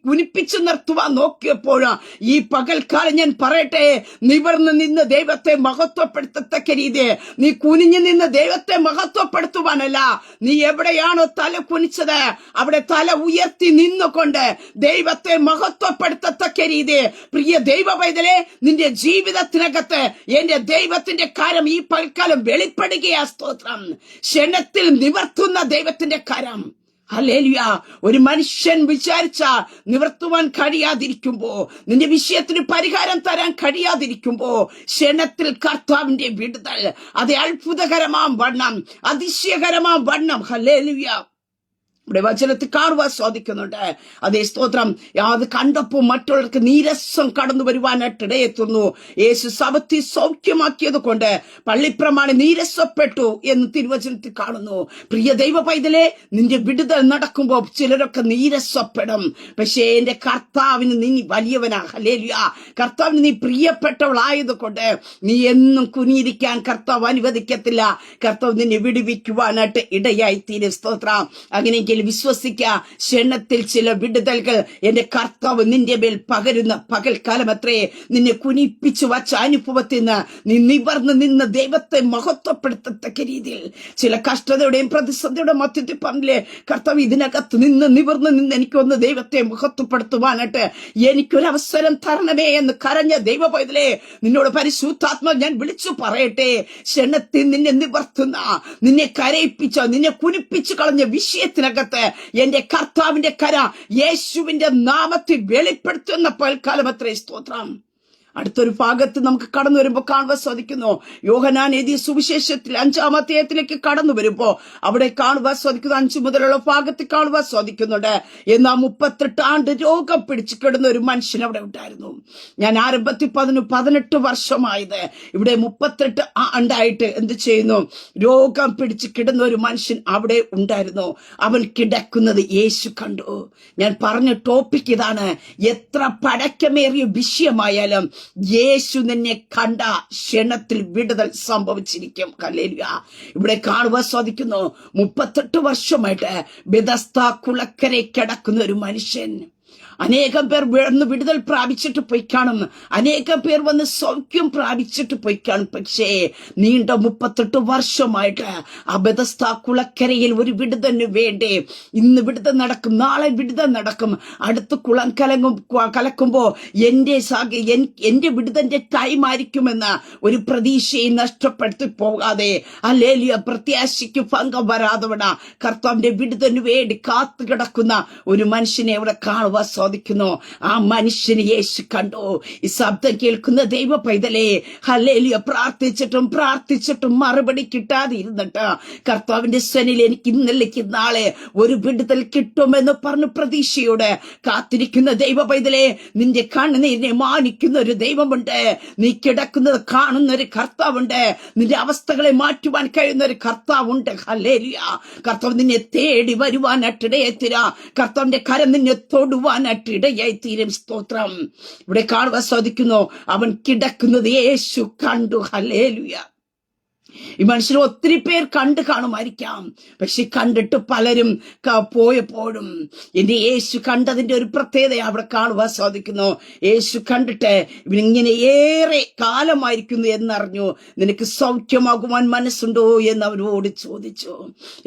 കുനിപ്പിച്ചു നിർത്തുവാൻ നോക്കിയപ്പോഴാ ഈ പകൽക്കാലം ഞാൻ പറയട്ടെ, നിവർന്ന് നിന്ന് ദൈവത്തെ മഹത്വപ്പെടുത്തത്തക്ക രീതി, നീ കുനിഞ്ഞു നിന്ന് ദൈവത്തെ മഹത്വപ്പെടുത്തുവാനല്ല, നീ എവിടെയാണോ തല കുനിച്ചത് അവിടെ തല ഉയർത്തി നിന്നുകൊണ്ട് ദൈവത്തെ മഹത്വപ്പെടുത്തത്തക്ക രീതി, പ്രിയ ദൈവ പൈതലേ, നിന്റെ ജീവിതത്തിനകത്ത് എന്റെ ദൈവത്തിന്റെ കരം ഈ പൽക്കാലം വെളിപ്പെടുകയാ. സ്തോത്രം. ക്ഷണത്തിൽ നിവർത്തുന്ന ദൈവത്തിന്റെ കരം. ഹല്ലേലൂയ. ഒരു മനുഷ്യൻ വിചാരിച്ച നിവർത്തുവാൻ കഴിയാതിരിക്കുമ്പോ, നിന്റെ വിഷയത്തിന് പരിഹാരം തരാൻ കഴിയാതിരിക്കുമ്പോ, ക്ഷണത്തിൽ കർത്താവിന്റെ വിടുതൽ, അത് അത്ഭുതകരമാം വണ്ണം, അതിശയകരമാം വണ്ണം. ഹല്ലേലൂയ. ഇവിടെ വചനത്തിൽ കാണുവാൻ സാധിക്കുന്നുണ്ട്. അതേ സ്തോത്രം. അത് കണ്ടപ്പോ മറ്റുള്ളവർക്ക് നീരസം കടന്നു വരുവാനായിട്ട് ഇടയെത്തുന്നു. യേശു ശബത്തി സൗഖ്യമാക്കിയത് കൊണ്ട് പള്ളിപ്രമാണി നീരസപ്പെട്ടു എന്ന് തിരുവചനത്തിൽ കാണുന്നു. പ്രിയ ദൈവ പൈതലേ, നിന്റെ വിടുതൽ നടക്കുമ്പോ ചിലരൊക്കെ നീരസപ്പെടും. പക്ഷേ എന്റെ കർത്താവിന് നീ വലിയവനാ. ഹല്ലേലൂയ. കർത്താവിന് നീ പ്രിയപ്പെട്ടവളായത് കൊണ്ട് നീ എന്നും കുനിയിരിക്കാൻ കർത്താവ് അനുവദിക്കത്തില്ല. കർത്താവ് നിന്നെ വിടുവിക്കുവാനായിട്ട് ഇടയായി തീരും. സ്തോത്രം. അങ്ങനെയെങ്കിൽ വിശ്വസിക്കുക. ക്ഷണത്തിൽ ചില വിടുതലുകൾ എന്റെ കർത്താവ് നിന്റെ മേൽ പകരുന്ന പകൽക്കാലമത്രേ. നിന്നെ കുനിപ്പിച്ചു വച്ച അനുഭവത്തിൽ നിന്ന് നീ നിവർന്ന് നിന്ന് ദൈവത്തെ മഹത്വപ്പെടുത്തത്തക്ക രീതിയിൽ ചില കഷ്ടതയുടെയും പ്രതിസന്ധിയുടെ മധ്യത്തിൽ പറഞ്ഞില്ലേ, കർത്താവ് ഇതിനകത്ത് നിന്ന് നിവർന്ന് നിന്ന് എനിക്കൊന്ന് ദൈവത്തെ മഹത്വപ്പെടുത്തുവാനായിട്ട് എനിക്കൊരവസരം തരണമേ എന്ന് കരഞ്ഞ ദൈവ പൈതലേ, നിന്നോട് പരിശുദ്ധാത്മാ ഞാൻ വിളിച്ചു പറയട്ടെ. ക്ഷണത്തിൽ നിന്നെ നിവർത്തുന്ന, നിന്നെ കരയിപ്പിച്ച, നിന്നെ കുനിപ്പിച്ചു കളഞ്ഞ വിഷയത്തിനകത്ത് എന്റെ കർത്താവിന്റെ കര യേശുവിന്റെ നാമത്തിൽ വെളിപ്പെടുത്തുന്ന പൽക്കാലമത്രേ. സ്തോത്രം. അടുത്തൊരു ഭാഗത്ത് നമുക്ക് കടന്നു വരുമ്പോ കാണുവാൻ സാധിക്കുന്നു. യോഹന്നാൻ എഴുതിയ സുവിശേഷത്തിൽ 5-ാം അധ്യായത്തിലേക്ക് കടന്നു വരുമ്പോ അവിടെ കാണുവാൻ സാധിക്കുന്നു, 5 മുതലുള്ള ഭാഗത്ത് കാണുവാൻ സാധിക്കുന്നുണ്ട്. എന്നാൽ 38 ആണ്ട് രോഗം പിടിച്ചു കിടന്ന ഒരു മനുഷ്യൻ അവിടെ ഉണ്ടായിരുന്നു. ഞാൻ ആരംഭത്തിൽ 18 വർഷമായത്, ഇവിടെ 38 ആണ്ടായിട്ട് എന്ത് ചെയ്യുന്നു, രോഗം പിടിച്ചു കിടന്ന ഒരു മനുഷ്യൻ അവിടെ ഉണ്ടായിരുന്നു. അവൻ കിടക്കുന്നത് യേശു കണ്ടു. ഞാൻ പറഞ്ഞ ടോപ്പിക് ഇതാണ്, എത്ര പഴക്കമേറിയ വിഷയമായാലും യേശു നിന്നെ കണ്ട ക്ഷണത്തിൽ വിടുതൽ സംഭവിച്ചിരിക്കും. ഹല്ലേലൂയ. ഇവിടെ കാണുവാൻ സാധിക്കുന്നു, 38 വർഷമായിട്ട് ബെഥസ്ദാ കുളക്കരെ കിടക്കുന്ന ഒരു മനുഷ്യൻ. അനേകം പേർ വന്ന് വിടുതൽ പ്രാപിച്ചിട്ട് പോയി കാണും, അനേകം പേർ വന്ന് സൗഖ്യം പ്രാപിച്ചിട്ട് പോയി കാണും. പക്ഷേ നീണ്ട 38 വർഷമായിട്ട് ആ ബെഥസ്ദാ കുളക്കരയിൽ ഒരു വിടുതലിന് വേണ്ടി ഇന്ന് വിടുതൽ നടക്കും, നാളെ വിടുതൽ നടക്കും, അടുത്ത് കുളം കലക്കുമ്പോ എന്റെ വിടുതലിന്റെ ടൈം ആയിരിക്കുമെന്ന് ഒരു പ്രതീക്ഷയെ നഷ്ടപ്പെടുത്തി പോകാതെ, ഹല്ലേലൂയ, പ്രത്യാശയ്ക്ക് ഭംഗം വരാതവണ കർത്താവിന്റെ വിടുതലിന് വേണ്ടി കാത്തു കിടക്കുന്ന ഒരു മനുഷ്യനെ അവിടെ കാണുവാൻ സാധിക്കുന്നു. ആ മനുഷ്യന് യേശു കണ്ടു. ഈ ശബ്ദം കേൾക്കുന്ന ദൈവ പൈതലേ, ഹല്ലേലൂയ, പ്രാർത്ഥിച്ചിട്ടും മറുപടി കിട്ടാതെ ഇരുന്നിട്ട് കർത്താവിന്റെ സ്വനിൽ എനിക്ക് ഇന്നലേക്ക് നാളെ ഒരു വിടുതൽ കിട്ടുമെന്ന് പറഞ്ഞ് പ്രതീക്ഷയോടെ കാത്തിരിക്കുന്ന ദൈവ പൈതലേ, നിന്റെ കണ്ണുനീരിനെ മാനിക്കുന്ന ഒരു ദൈവമുണ്ട്. നീ കിടക്കുന്നത് കാണുന്ന ഒരു കർത്താവുണ്ട്. നിന്റെ അവസ്ഥകളെ മാറ്റുവാൻ കഴിയുന്ന ഒരു കർത്താവുണ്ട്. ഹല്ലേലൂയ. കർത്താവ് നിന്നെ തേടി വരുവാനായിട്ടിടയായി തീരാ. കർത്താവിന്റെ കരം നിന്നെ തൊടുവാനായിട്ട് ഇടയായി തീരും. സ്തോത്രം. ഇവിടെ കാണുവാൻ സാധിക്കുന്നു, അവൻ കിടക്കുന്നത് യേശു കണ്ടു. ഹല്ലേലൂയ. ഈ മനുഷ്യനെ ഒത്തിരി പേർ കണ്ടു കാണുമായിരിക്കാം, പക്ഷെ കണ്ടിട്ട് പലരും പോയപ്പോഴും എന്റെ യേശു കണ്ടതിന്റെ ഒരു പ്രത്യേകത അവിടെ കാണുവാൻ സാധിക്കുന്നു. യേശു കണ്ടിട്ട് ഇവനിങ്ങനെ ഏറെ കാലമായിരിക്കുന്നു എന്നറിഞ്ഞു. നിനക്ക് സൗഖ്യമാകുവാൻ മനസ്സുണ്ടോ എന്ന് അവരോട് ചോദിച്ചു.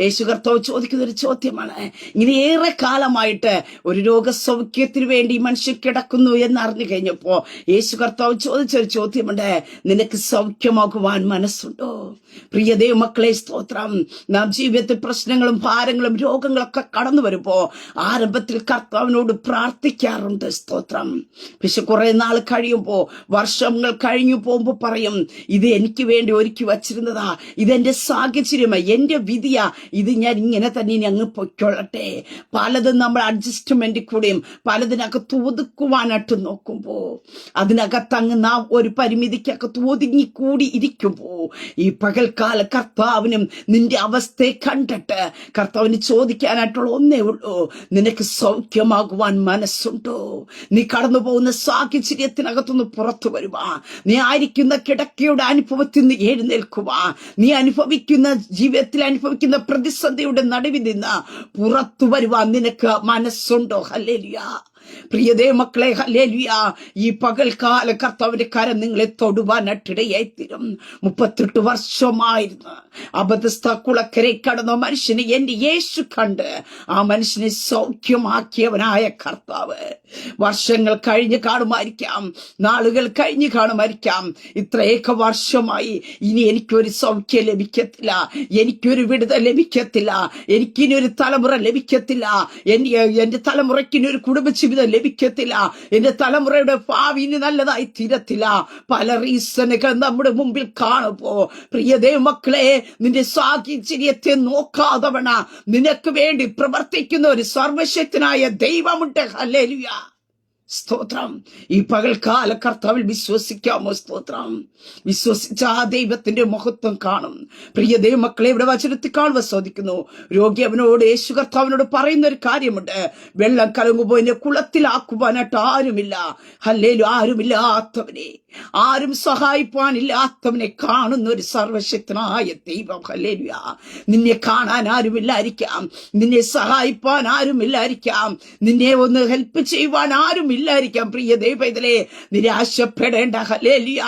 യേശു കർത്താവ് ചോദിക്കുന്ന ഒരു ചോദ്യമാണ്, ഇങ്ങനെ ഏറെ കാലമായിട്ട് ഒരു രോഗസൗഖ്യത്തിന് വേണ്ടി മനുഷ്യൻ കിടക്കുന്നു എന്നറിഞ്ഞു കഴിഞ്ഞപ്പോ യേശു കർത്താവ് ചോദിച്ചൊരു ചോദ്യമുണ്ട്, നിനക്ക് സൗഖ്യമാകുവാൻ മനസ്സുണ്ടോ? പ്രിയ ദൈവമക്കളെ, സ്തോത്രം. നാം ജീവിതത്തിൽ പ്രശ്നങ്ങളും ഭാരങ്ങളും രോഗങ്ങളൊക്കെ കടന്നു വരുമ്പോ ആരംഭത്തിൽ കർത്താവിനോട് പ്രാർത്ഥിക്കാറുണ്ട്. സ്തോത്രം. പക്ഷെ കുറെ നാൾ കഴിയുമ്പോ, വർഷങ്ങൾ കഴിഞ്ഞു പോകുമ്പോ പറയും, ഇത് എനിക്ക് വേണ്ടി ഒരുക്കി വച്ചിരുന്നതാ, ഇതെന്റെ സാഹചര്യമായി, എന്റെ വിധിയാ, ഇത് ഞാൻ ഇങ്ങനെ തന്നെ ഇനി അങ്ങ് പൊയ്ക്കൊള്ളട്ടെ. പലതും നമ്മൾ അഡ്ജസ്റ്റ്മെന്റിൽ കൂടെയും പലതിനകത്ത് ഒതുക്കുവാനായിട്ട് നോക്കുമ്പോ അതിനകത്തങ്ങ് നാം ഒരു പരിമിതിക്കകത്ത് ഒതുങ്ങിക്കൂടി ഇരിക്കുമ്പോ ഈ പകൽക്കാല കർത്താവിനും നിന്റെ അവസ്ഥയെ കണ്ടിട്ട് കർത്താവിന് ചോദിക്കാനായിട്ടുള്ള ഒന്നേ ഉള്ളൂ, നിനക്ക് സൗഖ്യമാകുവാൻ മനസ്സുണ്ടോ? നീ കടന്നു പോകുന്ന സാഹചര്യത്തിനകത്തുനിന്ന് പുറത്തു വരുവാ, നീ ആയിരിക്കുന്ന കിടക്കയുടെ അനുഭവത്തിൽ നിന്ന് എഴുന്നേൽക്കുവാ, നീ ജീവിതത്തിൽ അനുഭവിക്കുന്ന പ്രതിസന്ധിയുടെ നടുവിൽ നിന്ന് പുറത്തു വരുവാൻ നിനക്ക് മനസ്സുണ്ടോ? ഹല്ലേലൂയ. പ്രിയതേ മക്കളെ, ഹല്ലേലൂയ. ഈ പകൽക്കാല കർത്താവിന്റെ കരം നിങ്ങളെ തൊടുവാനായിട്ടിടയായി തീരും. 38 വർഷമായിരുന്നു ബെഥസ്ദാ കുളക്കരെ കടന്ന മനുഷ്യനെ എന്റെ യേശു കണ്ട് ആ മനുഷ്യനെ സൗഖ്യമാക്കിയവനായ കർത്താവ് വർഷങ്ങൾ കഴിഞ്ഞ് കാണുമായിരിക്കാം, നാളുകൾ കഴിഞ്ഞ് കാണുമായിരിക്കാം. ഇത്രയൊക്കെ വർഷമായി ഇനി എനിക്കൊരു സൗഖ്യം ലഭിക്കത്തില്ല, എനിക്കൊരു വിടുതൽ ലഭിക്കത്തില്ല, എനിക്കിനി ഒരു തലമുറ ലഭിക്കത്തില്ല, എന്റെ തലമുറയ്ക്കിനി ഒരു കുടുംബജീവിതം ലഭിക്കത്തില്ല, എന്റെ തലമുറയുടെ ഭാവി ഇനി നല്ലതായി തീരത്തില്ല. പല റീസണുകൾ നമ്മുടെ മുമ്പിൽ കാണുമ്പോ പ്രിയ ദൈവമക്കളെ, നിന്റെ സാഹചര്യത്തെ നോക്കാതവണ നിനക്ക് വേണ്ടി പ്രവർത്തിക്കുന്ന ഒരു സർവശക്തനായ ദൈവമുണ്ട്. ഹല്ലേലൂയ. സ്തോത്രം. ഈ പകൽക്കാല കർത്താവിൽ വിശ്വസിക്കാമോ? സ്തോത്രം. വിശ്വസിച്ച ആ ദൈവത്തിന്റെ മഹത്വം കാണും. പ്രിയ ദൈവമക്കളെ, ഇവിടെ വചനത്തിൽ കാണുവാൻ സാധിക്കുന്നു. രോഗി അവനോട്, യേശു കർത്താവിനോട് പറയുന്ന ഒരു കാര്യമുണ്ട്. വെള്ളം കലങ്ങുമ്പോൾ എന്നെ കുളത്തിലാക്കുവാനായിട്ട് ആരുമില്ല. ഹല്ലേലൂയ. ആരുമില്ലാത്തവനെ, ആരും സഹായിപ്പാനില്ലാത്തവനെ കാണുന്ന ഒരു സർവശക്തനായ ദൈവം. ഹല്ലേലൂയ. നിന്നെ കാണാൻ ആരുമില്ലായിരിക്കാം, നിന്നെ സഹായിപ്പാൻ ആരുമില്ലായിരിക്കാം, നിന്നെ ഒന്ന് ഹെൽപ്പ് ചെയ്യുവാൻ ആരുമില്ലായിരിക്കാം. പ്രിയ ദൈവത്തിലെ നിരാശപ്പെടേണ്ട. ഹല്ലേലൂയ.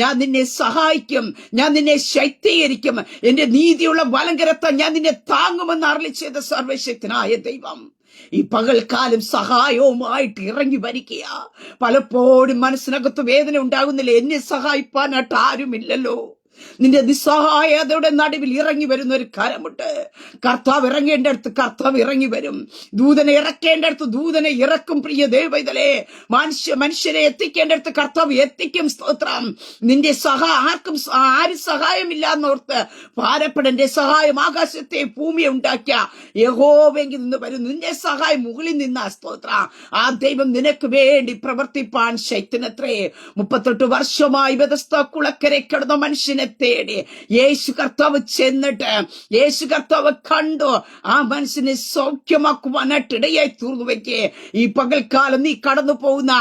ഞാൻ നിന്നെ സഹായിക്കും, ഞാൻ നിന്നെ ശക്തീകരിക്കും, എന്റെ നീതിയുള്ള വലങ്കരത്താൽ ഞാൻ നിന്നെ താങ്ങുമെന്ന് അരുളി ചെയ്ത സർവശക്തനായ ദൈവം ഈ പകൽക്കാലം സഹായവുമായിട്ട് ഇറങ്ങി വരിക. പലപ്പോഴും മനസ്സിനകത്ത് വേദന ഉണ്ടാകുന്നില്ല, എന്നെ സഹായിപ്പാനായിട്ട് ആരുമില്ലല്ലോ. നിന്റെ നിസ്സഹായതയുടെ നടുവിൽ ഇറങ്ങി വരുന്ന ഒരു കരമുണ്ട്. കർത്താവ് ഇറങ്ങേണ്ട അടുത്ത് കർത്താവ് ഇറങ്ങി വരും. ദൂതനെ ഇറക്കേണ്ട അടുത്ത് ദൂതനെ ഇറക്കും. പ്രിയ ദൈവത്തിലെ മനുഷ്യരെ എത്തിക്കേണ്ട അടുത്ത് കർത്താവ് എത്തിക്കും. സ്തോത്രം. നിന്റെ ആർക്കും സഹായമില്ല എന്നോർത്ത് ഭാരപ്പെടന്റെ സഹായം ആകാശത്തെ ഭൂമിയെ ഉണ്ടാക്കിയ യഹോവെങ്കിൽ നിന്ന് വരും. നിന്റെ സഹായം മുകളിൽ നിന്ന. സ്തോത്ര. ആ ദൈവം നിനക്ക് വേണ്ടി പ്രവർത്തിപ്പാൻ ശക്തനത്രേ. 38 വർഷമായി വ്യതസ്ഥ കുളക്കരെ കിടന്ന മനുഷ്യനെ തേടി യേശു കർത്താവ് ചെന്നിട്ട് യേശു കർത്താവ് കണ്ടു. ആ മനുഷ്യനെ സൗഖ്യമാക്കുവാനായിട്ട് ഇടയായി തീർന്നു വെക്കേ. ഈ പകൽക്കാലം നീ കടന്നു പോകുന്ന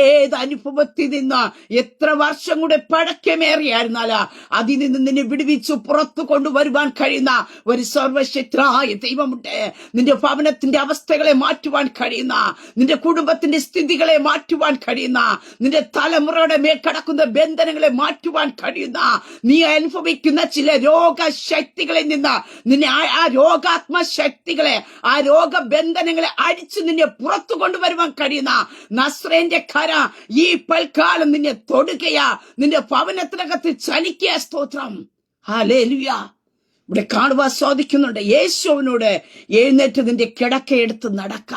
ഏത് അനുഭവത്തിൽ നിന്ന് എത്ര വർഷം കൂടെ പഴക്കമേറിയായിരുന്നാല അതിൽ നിന്ന് നിന്നെ വിടുവിച്ചു പുറത്തു കൊണ്ടുവരുവാൻ കഴിയുന്ന ഒരു സർവശക്തനായ ദൈവമുണ്ട്. നിന്റെ ഭവനത്തിന്റെ അവസ്ഥകളെ മാറ്റുവാൻ കഴിയുന്ന, നിന്റെ കുടുംബത്തിന്റെ സ്ഥിതികളെ മാറ്റുവാൻ കഴിയുന്ന, നിന്റെ തലമുറയുടെ മേൽ കടക്കുന്ന ബന്ധനങ്ങളെ മാറ്റുവാൻ കഴിയുന്ന, നീ അനുഭവിക്കുന്ന ചില രോഗശക്തികളിൽ നിന്ന് നിന്നെ ആ രോഗാത്മശക്തികളെ, ആ രോഗബന്ധനങ്ങളെ അടിച്ചു നിന്നെ പുറത്തു കൊണ്ടുവരുവാൻ കഴിയുന്ന നസ്രേന്റെ കര ഈ പൽക്കാലം നിന്നെ തൊടുകയാ. നിന്റെ ഭവനത്തിനകത്ത് ചലിക്കുക. സ്തോത്രം. ഹല്ലേലൂയ. ഇവിടെ കാണുവാൻ സാധിക്കുന്നുണ്ട്. യേശുവിനോട് എഴുന്നേറ്റ് നിന്റെ കിടക്കയെടുത്ത് നടക്ക.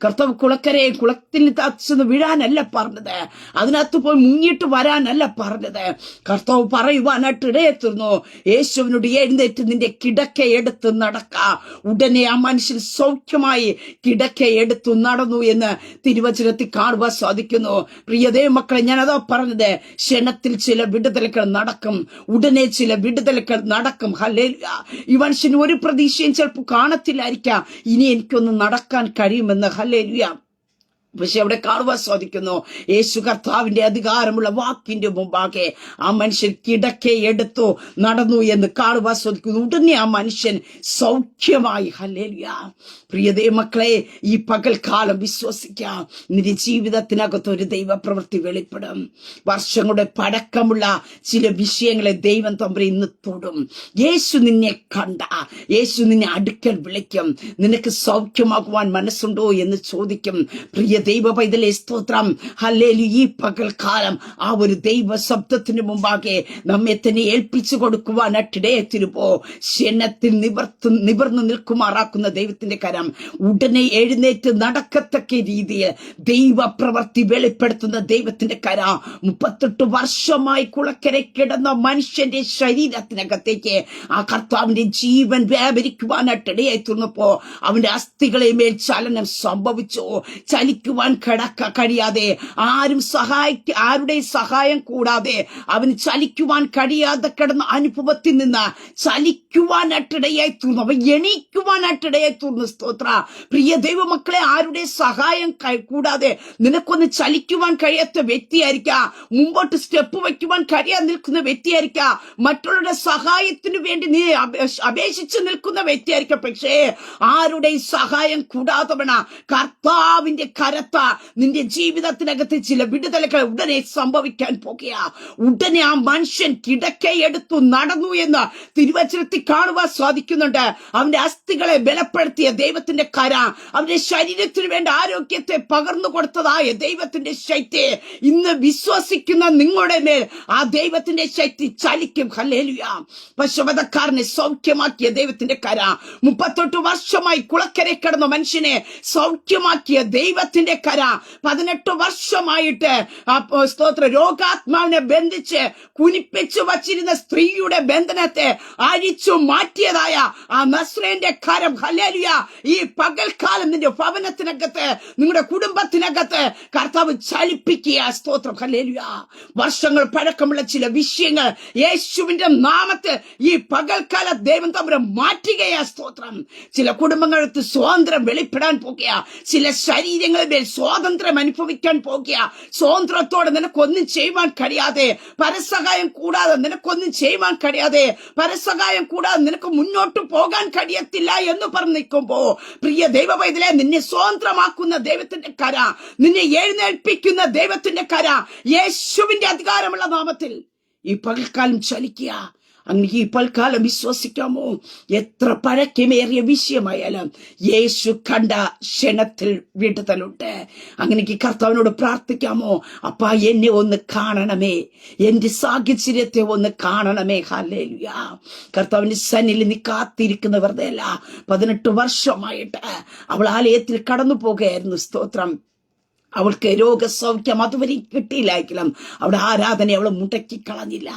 കർത്താവ് കുളക്കരയെ കുളത്തിൽ തച്ചുന്ന് വീഴാനല്ല പറഞ്ഞത്, അതിനകത്ത് പോയി മുങ്ങിയിട്ട് വരാനല്ല പറഞ്ഞത്. കർത്താവ് പറയുവാനായിട്ട് ഇടയെത്തുന്നു. യേശുവിനോട് എഴുന്നേറ്റ് നിന്റെ കിടക്കയെടുത്ത് നടക്ക. ഉടനെ ആ മനുഷ്യൻ സൗഖ്യമായി കിടക്കയെടുത്തു നടന്നു എന്ന് തിരുവചനത്തിൽ കാണുവാൻ സാധിക്കുന്നു. പ്രിയതേ മക്കളെ, ഞാനതാ പറഞ്ഞത്. ക്ഷണത്തിൽ ചില വിടുതലുകൾ നടക്കും, ഉടനെ ചില വിടുതലുകൾ നടക്കും. ഹല്ലേലൂയ. ഈ മനുഷ്യന് ഒരു പ്രതീക്ഷയും ചിലപ്പോൾ കാണത്തില്ലായിരിക്കാം, ഇനി എനിക്കൊന്ന് നടക്കാൻ കഴിയുമെന്ന്. ഹല്ലേലൂയ. പക്ഷെ അവിടെ കാണുവാൻ സാധിക്കുന്നു, യേശു കർത്താവിന്റെ അധികാരമുള്ള വാക്കിന്റെ മുമ്പാകെ ആ മനുഷ്യൻ കിടക്കയെടുത്തു നടന്നു എന്ന് കാണുവാൻ സാധിക്കുന്നു. ഉടനെ ആ മനുഷ്യൻ സൗഖ്യമായി. ഹല്ലേലൂയ. പ്രിയതേ മക്കളെ, ഈ പകൽക്കാലം വിശ്വസിക്കാം, നിന്റെ ജീവിതത്തിനകത്ത് ഒരു ദൈവപ്രവൃത്തി വെളിപ്പെടും. വർഷങ്ങളുടെ പഴക്കമുള്ള ചില വിഷയങ്ങളെ ദൈവം തമ്പുരാൻ ഇന്ന് തൊടും. യേശു നിന്നെ കണ്ട, യേശു നിന്നെ അടുക്കൽ വിളിക്കും. നിനക്ക് സൗഖ്യമാകുവാൻ മനസ്സുണ്ടോ എന്ന് ചോദിക്കും. പ്രിയ ദൈവ പൈതലേ, സ്തോത്രം. ഹല്ലേലൂയ. ഈ പകൽക്കാലം ആ ഒരു ദൈവ ശബ്ദത്തിന് മുമ്പാകെ നമ്മെ തന്നെ ഏൽപ്പിച്ചു കൊടുക്കുവാനായിട്ടിടയത്തിരുപ്പോ ക്ഷണത്തിൽ നിവർന്നു നിൽക്കുമാറാക്കുന്ന ദൈവത്തിന്റെ കരം ഉടനെ എഴുന്നേറ്റ് നടക്കത്തക്ക രീതിയിൽ ദൈവപ്രവൃത്തി വെളിപ്പെടുത്തുന്ന ദൈവത്തിന്റെ കര 38 വർഷമായി കുളക്കരെ കിടന്ന മനുഷ്യന്റെ ശരീരത്തിനകത്തേക്ക് ആ കർത്താവിന്റെ ജീവൻ വ്യാപരിക്കുവാനായിട്ടിടയായി തീർന്നപ്പോ അവന്റെ അസ്ഥികളെ മേൽ ചലനം സംഭവിച്ചു. ചലിക്കുവാൻ കഴിയാതെ, ആരുടെ സഹായം കൂടാതെ അവന് ചലിക്കുവാൻ കഴിയാതെ കിടന്ന അനുഭവത്തിൽ നിന്ന് ചലിക്കുവാനായിട്ടിടയായി തീർന്നു. അവൻ എണീക്കുവാനായിട്ടിടയായി തീർന്നു. സ്തോത്ര. പ്രിയ ദൈവമക്കളെ, ആരുടെ സഹായം കൂടാതെ നിനക്കൊന്ന് ചലിക്കുവാൻ കഴിയാത്ത വ്യക്തിയായിരിക്കാം, മുമ്പോട്ട് സ്റ്റെപ്പ് വയ്ക്കുവാൻ കഴിയാൻ നിൽക്കുന്ന വ്യക്തിയായിരിക്കാം, മറ്റുള്ളവരുടെ സഹായത്തിന് വേണ്ടി നീ അപേക്ഷിച്ച് നിൽക്കുന്ന വ്യക്തിയായിരിക്കാം. പക്ഷേ ആരുടെ സഹായം കൂടാത്തവണ കർത്താവിന്റെ കരത്ത നിന്റെ ജീവിതത്തിനകത്ത് ചില വിടുതലുകൾ ഉടനെ സംഭവിക്കാൻ പോകുക. ഉടനെ ആ മനുഷ്യൻ കിടക്കയെടുത്തു നടന്നു എന്ന് തിരുവചനത്തിൽ കാണുവാൻ സാധിക്കുന്നുണ്ട്. അവന്റെ അസ്ഥികളെ ബലപ്പെടുത്തിയ ദൈവത്തിന്റെ കര, അവന്റെ ശരീരത്തിന് വേണ്ട ആരോഗ്യത്തെ പകർന്നു കൊടുത്തതായ ദൈവത്തിന്റെ ശക്തി ഇന്ന് വിശ്വസിക്കുന്ന നിങ്ങളുടെ മേൽ ആ ദൈവത്തിന്റെ ശക്തി ചലിക്കും. ഹല്ലേലൂയ. പശുവധക്കാരനെ സൗഖ്യമാക്കിയ ദൈവത്തിന്റെ കര, 38 വർഷമായി കുളക്കരെ കിടന്ന മനുഷ്യനെ സൗഖ്യമാക്കിയ ദൈവത്തിന്റെ കര 18 വർഷമായിട്ട് സ്തോത്ര രോഗാത്മാവിനെ ബന്ധിച്ച് കുനിപ്പിച്ചു വച്ചിരുന്ന സ്ത്രീയുടെ ബന്ധനത്തെ അഴിച്ചു മാറ്റിയതായ ആ നസ്രേന്റെ കരം ഹല്ലേലൂയ ഈ പകൽക്കാലം നിന്റെ ഭവനത്തിനകത്ത് നിങ്ങളുടെ കുടുംബത്തിനകത്ത് കർത്താവ് ചലിപ്പിക്കുക. സ്തോത്രം ഹല്ലേലൂയ. വർഷങ്ങൾ പഴക്കമുള്ള ചില വിഷയങ്ങൾ യേശുവിന്റെ നാമത്തിൽ ഈ പകൽക്കാല ദൈവം തമ്പുരാൻ മാറ്റുകയാ. സ്തോത്രം. ചില കുടുംബങ്ങൾക്ക് സ്വാതന്ത്ര്യം വെളിപ്പെടാൻ പോകുക. ചില ശരീരങ്ങളിൽ മേൽ സ്വാതന്ത്ര്യം അനുഭവിക്കാൻ പോകുക. സ്വാതന്ത്ര്യത്തോടെ നിനക്കൊന്നും ചെയ്യുവാൻ കഴിയാതെ, പരസഹായം കൂടാതെ നിനക്കൊന്നും ചെയ്യുവാൻ കഴിയാതെ, പരസഹായം കൂടാതെ നിനക്ക് മുന്നോട്ട് പോകാൻ കഴിയത്തില്ല എന്ന് പറഞ്ഞു നിൽക്കുമ്പോ പ്രിയ ദൈവ പൈതലേ, നിന്നെ സ്വതന്ത്രമാക്കുന്ന ദൈവത്തിന്റെ കര, നിന്നെ എഴുന്നേൽപ്പിക്കുന്ന ദൈവത്തിന്റെ കര യേശുവിന്റെ അധികാരമുള്ള നാമത്തിൽ ഈ പകൽക്കാലം ചലിക്കുക. അങ്ങനെ ഈ പൽക്കാലം വിശ്വസിക്കാമോ? എത്ര പഴക്കമേറിയ വിഷയമായാലും യേശു കണ്ട ക്ഷണത്തിൽ വിടുതലുണ്ട്. അങ്ങനെ കർത്താവിനോട് പ്രാർത്ഥിക്കാമോ? അപ്പാ, എന്നെ ഒന്ന് കാണണമേ, എന്റെ സാഹചര്യത്തെ ഒന്ന് കാണണമേ. ഹല്ലേലൂയ. കർത്താവിന്റെ സന്നിധിയിൽ നീ കാത്തിരിക്കുന്ന വെറുതെ അല്ല. 18 വർഷമായിട്ട് അവൾ ആലയത്തിൽ കടന്നു പോകുകയായിരുന്നു. സ്തോത്രം. അവൾക്ക് രോഗസൗഖ്യം അതുവരെ കിട്ടിയില്ലായിരിക്കണം. അവിടെ ആരാധന അവൾ മുടക്കി കളഞ്ഞില്ല.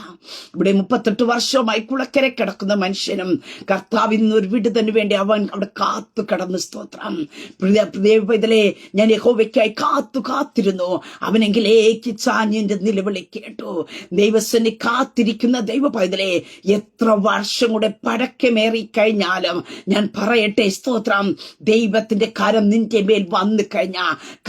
ഇവിടെ 38 വർഷമായി കുളക്കര കിടക്കുന്ന മനുഷ്യനും കർത്താവിന് ഒരു വിടുതലിന് വേണ്ടി അവൻ അവിടെ കാത്തു കിടന്നു. സ്തോത്രം. ഇതിലെ ഞാൻ യഹോവയ്ക്കായി കാത്തിരുന്നു. അവനെങ്കിലേക്ക് ചാഞ്ഞിന്റെ നിലവിളി കേട്ടു. ദൈവസന്നെ കാത്തിരിക്കുന്ന ദൈവ പൈതലേ, എത്ര വർഷം കൂടെ പഴക്കമേറി കഴിഞ്ഞാലും ഞാൻ പറയട്ടെ, സ്തോത്രം, ദൈവത്തിന്റെ കരം നിന്റെ മേൽ വന്നു കഴിഞ്ഞ,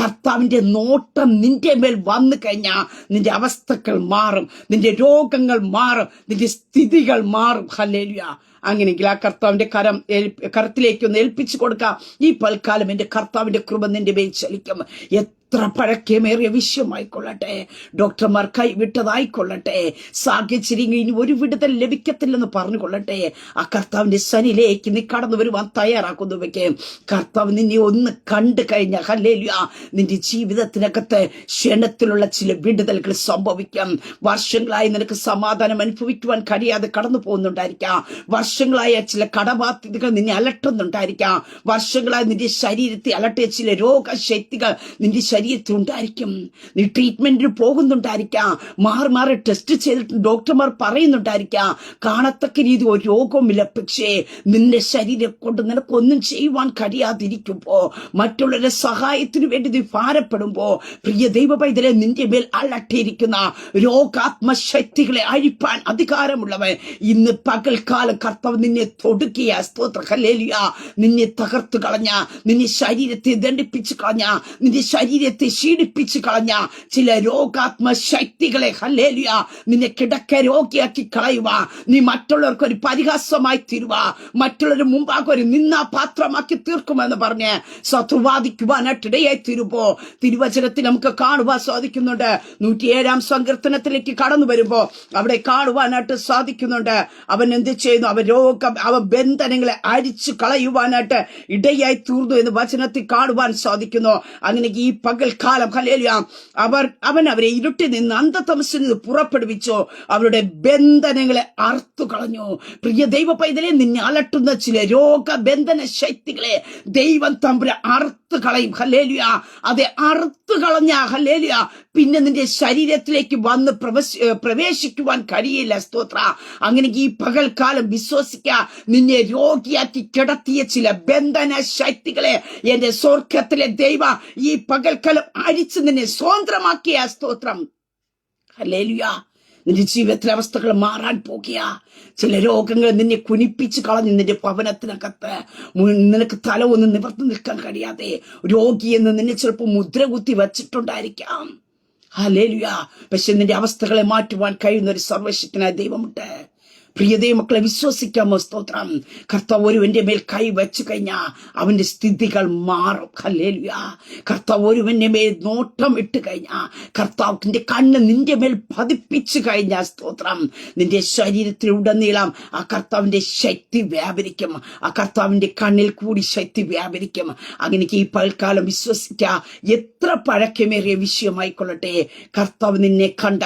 കർത്താവിന്റെ നോട്ടം നിന്റെ മേൽ വന്നു കഴിഞ്ഞാൽ നിന്റെ അവസ്ഥകൾ മാറും, നിന്റെ രോഗങ്ങൾ മാറും, നിന്റെ സ്ഥിതികൾ മാറും. ഹല്ലേലൂയ. അങ്ങനെയെങ്കിൽ ആ കർത്താവിന്റെ കരത്തിലേക്ക് ഒന്ന് ഏൽപ്പിച്ചു കൊടുക്കാം. ഈ പൽക്കാലം എന്റെ കർത്താവിന്റെ കൃപ നിന്റെ മേൽ ചലിക്കും. എത്ര പഴക്കമേറിയ വിഷയമായിക്കൊള്ളട്ടെ, ഡോക്ടർമാർ കൈവിട്ടതായിക്കൊള്ളട്ടെ, സാഹചര്യം ഇനി ഒരു വിടുതൽ ലഭിക്കത്തില്ലെന്ന് പറഞ്ഞുകൊള്ളട്ടെ, ആ കർത്താവിന്റെ സനിലേക്ക് നീ കടന്നു വരുവാൻ തയ്യാറാക്കുന്നുവെക്ക് കർത്താവ് നിന്നെ ഒന്ന് കണ്ടു കഴിഞ്ഞ ഹല്ലേലൂയ, നിന്റെ ജീവിതത്തിനകത്ത് ക്ഷണത്തിലുള്ള ചില വിടുതലുകൾ സംഭവിക്കാം. വർഷങ്ങളായി നിനക്ക് സമാധാനം അനുഭവിക്കുവാൻ കഴിയാതെ കടന്നു പോകുന്നുണ്ടായിരിക്കാം. വർഷങ്ങളായ ചില കടബാധ്യതകൾ നിന്നെ അലട്ടുന്നുണ്ടായിരിക്കാം. വർഷങ്ങളായി നിന്റെ ശരീരത്തെ അലട്ടിയ ചില രോഗശക്തികൾ നിന്റെ ശരീരത്തിലുണ്ടായിരിക്കും. നീ ട്രീറ്റ്മെന്റിന് പോകുന്നുണ്ടായിരിക്കാം. മാറി ടെസ്റ്റ് ചെയ്തിട്ട് ഡോക്ടർമാർ പറയുന്നുണ്ടായിരിക്കാം കാണത്തക്ക രീതി ഒരു രോഗവുമില്ല. പക്ഷേ നിന്റെ ശരീരം കൊണ്ട് നിനക്കൊന്നും ചെയ്യുവാൻ കഴിയാതിരിക്കുമ്പോ, മറ്റുള്ളവരുടെ സഹായത്തിനു വേണ്ടി നീ ഭാരപ്പെടുമ്പോ, പ്രിയ ദൈവ പൈതലേ, നിന്റെ മേൽ അലട്ടിയിരിക്കുന്ന രോഗാത്മശക്തികളെ അഴിപ്പാൻ അധികാരമുള്ളവൻ ഇന്ന് പകൽക്കാലം കർത്താവ് നിന്നെ തൊടുക്കിയ. സ്തോത്ര ഹല്ലേലൂയ. നിന്നെ തകർത്തു കളഞ്ഞ, നിന്നെ ശരീരത്തെ ദണ്ഡിപ്പിച്ചു കളഞ്ഞ, നിന്റെ ശരീരത്തെ ക്ഷീണിപ്പിച്ചു കളഞ്ഞ ചില രോഗാത്മശക്തികളെ ഹല്ലേലൂയ നിന്നെ കിടക്ക രോഗിയാക്കി കളയുക. നീ മറ്റുള്ളവർക്ക് ഒരു പരിഹാസമായി തീരുക, മറ്റുള്ളവരുടെ മുമ്പാകെ ഒരു നിന്നാപാത്രമാക്കി തീർക്കുമെന്ന് പറഞ്ഞ് ശത്രുവാദിക്കുവാനായിട്ടിടയായി തീരുമ്പോ തിരുവചനത്തിൽ നമുക്ക് കാണുവാൻ സാധിക്കുന്നുണ്ട്. 107-ാം സങ്കീർത്തനത്തിലേക്ക് കടന്നു വരുമ്പോ അവിടെ കാണുവാനായിട്ട് സാധിക്കുന്നുണ്ട്. അവൻ എന്ത് ചെയ്യുന്നു? അവൻ ബന്ധനങ്ങളെ അരിച്ചു കളയുവാനായിട്ട് ഇടയായി തീർന്നു എന്ന് വചനത്തിൽ കാണുവാൻ സാധിക്കുന്നു. അങ്ങനെ ഈ പകൽക്കാലം ഹല്ലേലൂയ അവൻ അവരെ ഇരുട്ടിൽ നിന്ന് അന്ധതമസിൽ നിന്ന് പുറപ്പെടുവിച്ചു, അവരുടെ ബന്ധനങ്ങളെ അറുത്തു കളഞ്ഞു. പ്രിയ ദൈവ പൈതലേ, നിന്നെ അലട്ടുന്ന ചില രോഗബന്ധന ശക്തികളെ ദൈവം തമ്പുരാൻ അറുത്തു കളയും. ഹല്ലേലൂയ. അതെ, അറുത്തു കളഞ്ഞ ഹല്ലേലൂയ പിന്നെ നിന്റെ ശരീരത്തിലേക്ക് വന്ന് പ്രവേശിക്കുവാൻ കഴിയില്ല. സ്തോത്ര. അങ്ങനെ ഈ പകൽക്കാലം വിശ്വസിക്ക, നിന്നെ രോഗിയാക്കി കിടത്തിയ ചില ബന്ധന ശക്തികളെ എന്റെ സ്വർഗത്തിലെ ദൈവ ഈ പകൽക്കാലം അഴിച്ച് നിന്നെ സ്വതന്ത്രമാക്കിയ. സ്തോത്രം. ഹല്ലേലൂയ. നിന്റെ ജീവിതത്തിലെ അവസ്ഥകൾ മാറാൻ പോകുക. ചില രോഗങ്ങൾ നിന്നെ കുനിപ്പിച്ച് കളഞ്ഞ് നിന്റെ ഭവനത്തിനകത്ത് നിനക്ക് തല ഒന്ന് നിവർത്തി നിൽക്കാൻ കഴിയാതെ രോഗിയെന്ന് നിന്നെ ചിലപ്പോൾ മുദ്ര കുത്തി വച്ചിട്ടുണ്ടായിരിക്കാം. ഹല്ലേലൂയ. പക്ഷെ നിന്റെ അവസ്ഥകളെ മാറ്റുവാൻ കഴിയുന്ന ഒരു സർവശക്തനായ ദൈവമുണ്ട്. പ്രിയ ദൈവമക്കളെ, വിശ്വസിക്കാമോ? സ്തോത്രം. കർത്താവ് ഒരുവന്റെ മേൽ കൈ വെച്ചു കഴിഞ്ഞാൽ അവന്റെ സ്ഥിതികൾ മാറും. ഹല്ലേലൂയ. കർത്താവ് ഒരുവന്റെ മേൽ നോട്ടം ഇട്ട് കഴിഞ്ഞാൽ, കർത്താവിന്റെ കണ്ണ് നിന്റെ മേൽ പതിപ്പിച്ചു കഴിഞ്ഞാൽ, സ്തോത്രം, നിന്റെ ശരീരത്തിലുടനീളം ആ കർത്താവിന്റെ ശക്തി വ്യാപരിക്കും. ആ കർത്താവിന്റെ കണ്ണിൽ കൂടി ശക്തി വ്യാപരിക്കും. അങ്ങനെ ഈ പൽക്കാലം വിശ്വസിക്ക, എത്ര പഴക്കമേറിയ വിഷയമായിക്കൊള്ളട്ടെ, കർത്താവ് നിന്നെ കണ്ട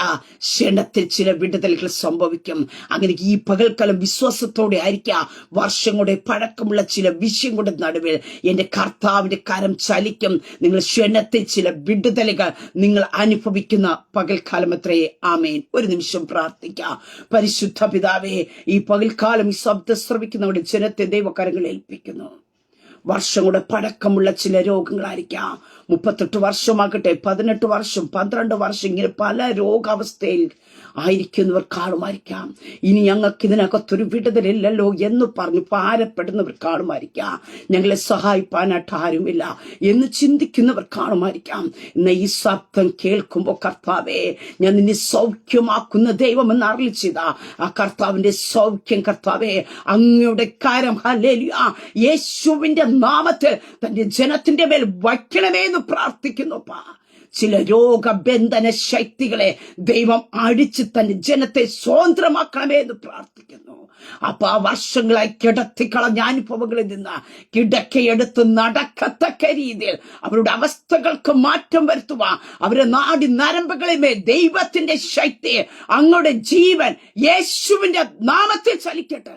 ക്ഷണത്തിൽ ചില വിടുതലുകൾ സംഭവിക്കും. അങ്ങനെ ഈ പകൽക്കാലം വിശ്വാസത്തോടെ ആയിരിക്കുക. വർഷങ്ങളുടെ പഴക്കമുള്ള ചില വിഷയങ്ങളുടെ നടുവിൽ എന്റെ കർത്താവിന്റെ കരം ചലിക്കും. നിങ്ങൾ ക്ഷണത്തിൽ ചില വിടുതലുകൾ നിങ്ങൾ അനുഭവിക്കുന്ന പകൽക്കാലം അത്രയേ. ആമേൻ. ഒരു നിമിഷം പ്രാർത്ഥിക്കാം. പരിശുദ്ധ പിതാവേ, ഈ പകൽക്കാലം ഈ ശബ്ദം ശ്രവിക്കുന്നവരുടെ ജനത്തെ ദൈവകരങ്ങളിൽ ഏൽപ്പിക്കുന്നു. വർഷങ്ങളുടെ പഴക്കമുള്ള ചില രോഗങ്ങളായിരിക്കാം. 38 വർഷമാകട്ടെ, 18 വർഷം, 12 വർഷം, ഇങ്ങനെ പല രോഗാവസ്ഥയിൽ ആയിരിക്കുന്നവർ കാണുമായിരിക്കാം. ഇനി ഞങ്ങൾക്ക് ഇതിനകത്തൊരു വിടുതലില്ലല്ലോ എന്ന് പറഞ്ഞ് ഭാരപ്പെടുന്നവർ കാണുമായിരിക്കാം. ഞങ്ങളെ സഹായിപ്പാനായിട്ട് ആരുമില്ല എന്ന് ചിന്തിക്കുന്നവർ കാണുമായിരിക്കാം. ഇന്ന് ഈ ശബ്ദം കേൾക്കുമ്പോൾ കർത്താവേ, ഞാൻ നിന്നെ സൗഖ്യമാക്കുന്ന ദൈവമെന്ന് അരുളിച്ചെയ്ത ആ കർത്താവിന്റെ സൗഖ്യം കർത്താവേ അങ്ങയുടെ കരം ഹല്ലേലൂയ യേശുവിന്റെ നാമത്തിൽ തന്റെ ജനത്തിന്റെ മേൽ വയ്ക്കണമേ എന്ന് പ്രാർത്ഥിക്കുന്നു. ചില രോഗബന്ധന ശക്തികളെ ദൈവം അടിച്ച് തന്റെ ജനത്തെ സ്വതന്ത്രമാക്കണമേ എന്ന് പ്രാർത്ഥിക്കുന്നു. അപ്പൊ ആ വർഷങ്ങളായി കിടത്തിക്കളഞ്ഞ അനുഭവങ്ങളിൽ നിന്ന് കിടക്കയെടുത്ത് നടക്കത്തക്ക രീതിയിൽ അവരുടെ അവസ്ഥകൾക്ക് മാറ്റം വരുത്തുവാൻ അവരുടെ നാടി നരമ്പുകളിമേ ദൈവത്തിന്റെ ശക്തി അങ്ങയുടെ ജീവൻ യേശുവിന്റെ നാമത്തിൽ ചലിക്കട്ടെ.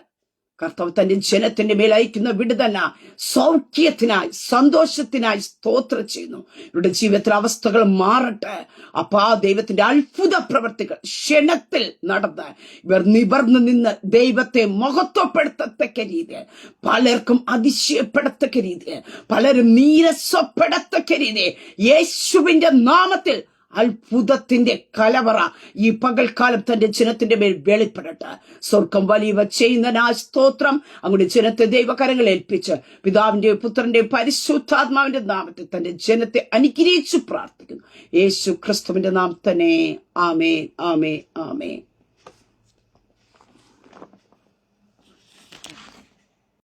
കർത്താവ് തന്റെ ജനത്തിന്റെ മേൽ അയക്കുന്ന വിടുതല സൗഖ്യത്തിനായി സന്തോഷത്തിനായി സ്തോത്രം ചെയ്യുന്നു. ഇവരുടെ ജീവിതത്തിലെ അവസ്ഥകൾ മാറട്ടെ. അപ്പാ ദൈവത്തിന്റെ അത്ഭുത പ്രവർത്തികൾ ക്ഷണത്തിൽ നടന്ന് ഇവർ നിവർന്നു നിന്ന് ദൈവത്തെ മഹത്വപ്പെടുത്തത്തക്ക രീതിയിൽ, പലർക്കും അതിശയപ്പെടത്തക്ക രീതിയിൽ, പലരും നീരസപ്പെടത്തക്ക രീതിയിൽ യേശുവിന്റെ നാമത്തിൽ അത്ഭുതത്തിന്റെ കലവറ ഈ പകൽക്കാലം തന്റെ ജനത്തിന്റെ മേൽ വെളിപ്പെടട്ടെ. സ്വർഗം വലിയവ ചെയ്യുന്നതിനായി സ്തോത്രം. അങ്ങയുടെ ജനത്തെ ദൈവകരങ്ങൾ ഏൽപ്പിച്ച് പിതാവിന്റെ പുത്രന്റെ പരിശുദ്ധാത്മാവിന്റെ നാമത്തിൽ തന്റെ ജനത്തെ അനുഗ്രഹിച്ചു പ്രാർത്ഥിക്കുന്നു. യേശു ക്രിസ്തുവിന്റെ നാമത്തിൽ തന്നെ. ആമേൻ, ആമേൻ, ആമേൻ.